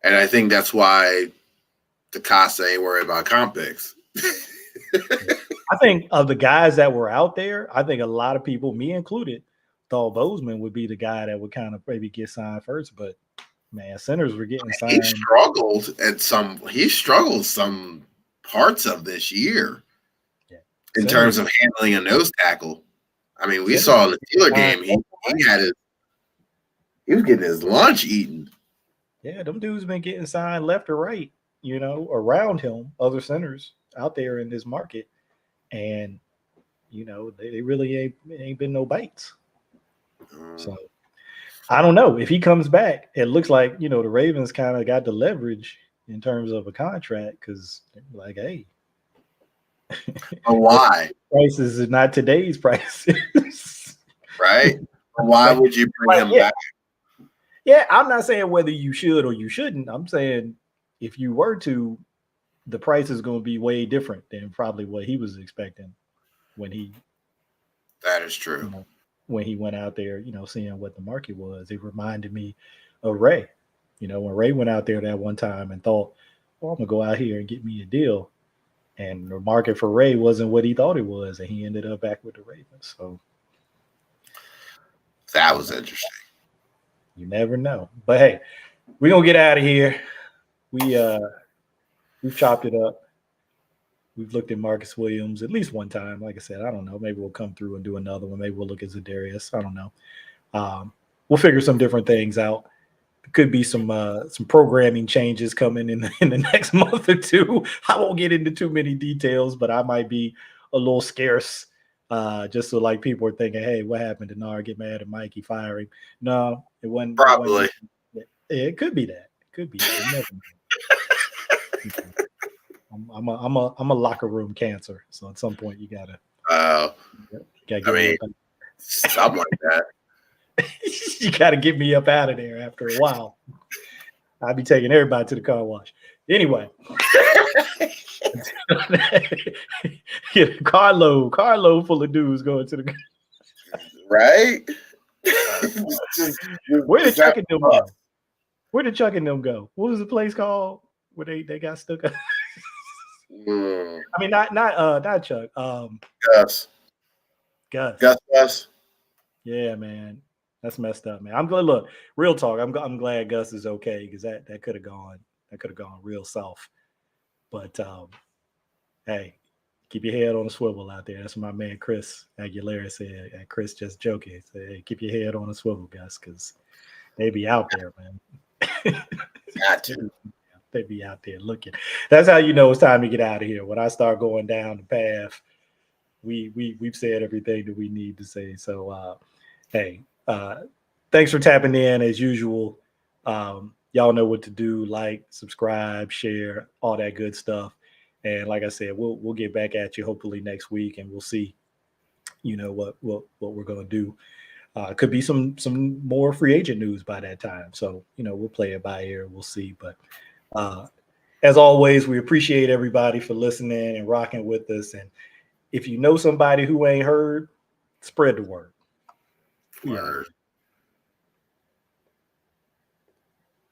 And I think that's why DeCosta ain't worried about comp picks. I think of the guys that were out there, I think a lot of people, me included, thought Bozeman would be the guy that would kind of maybe get signed first. But man, centers were getting signed. He struggled some parts of this year in terms of handling a nose tackle. I mean, we saw in the Steeler game, he was getting his lunch eaten. Yeah, them dudes been getting signed left or right, around him, other centers out there in this market. And, they really ain't been no bites. So I don't know. If he comes back, it looks like, the Ravens kind of got the leverage in terms of a contract because like, hey. But why? Prices are not today's prices. Right? Why would you bring him back? Yeah, I'm not saying whether you should or you shouldn't. I'm saying if you were to, the price is going to be way different than probably what he was expecting when he. That is true. When he went out there, seeing what the market was. It reminded me of Ray. When Ray went out there that one time and thought, well, I'm going to go out here and get me a deal. And the market for Ray wasn't what he thought it was. And he ended up back with the Ravens. So that was interesting. You never know. But hey, we're going to get out of here. We've chopped it up. We've looked at Marcus Williams at least one time. Like I said, I don't know. Maybe we'll come through and do another one. Maybe we'll look at Za'Darius. I don't know. We'll figure some different things out. There could be some programming changes coming in the next month or two. I won't get into too many details, but I might be a little scarce just so like people are thinking, hey, what happened to Nar? Get mad at Mikey firing. No, it wasn't. Probably. It could be that. It could be that. I'm a locker room cancer, so at some point you gotta. Something like that. You gotta get me up out of there after a while. I'll be taking everybody to the car wash. Anyway, carload full of dudes going to the right. Where did Chuck and them go? Where did Chuck and them go? What was the place called where they got stuck up? I mean, not Chuck. Gus. Yeah, man, that's messed up, man. I'm glad. Look, real talk. I'm glad Gus is okay because that could have gone real soft. But hey, keep your head on a swivel out there. That's what my man Chris Aguilera said. And Chris just joking. He said, hey, keep your head on a swivel, Gus, because they be out there, man. Got to. They be out there looking. That's how you know it's time to get out of here. When I start going down the path, we've said everything that we need to say. So, hey, thanks for tapping in as usual. Y'all know what to do: like, subscribe, share, all that good stuff. And like I said, we'll get back at you hopefully next week, and we'll see, what we're gonna do. Could be some more free agent news by that time. So, we'll play it by ear. We'll see, but. As always, we appreciate everybody for listening and rocking with us. And if you know somebody who ain't heard, spread the word. Word.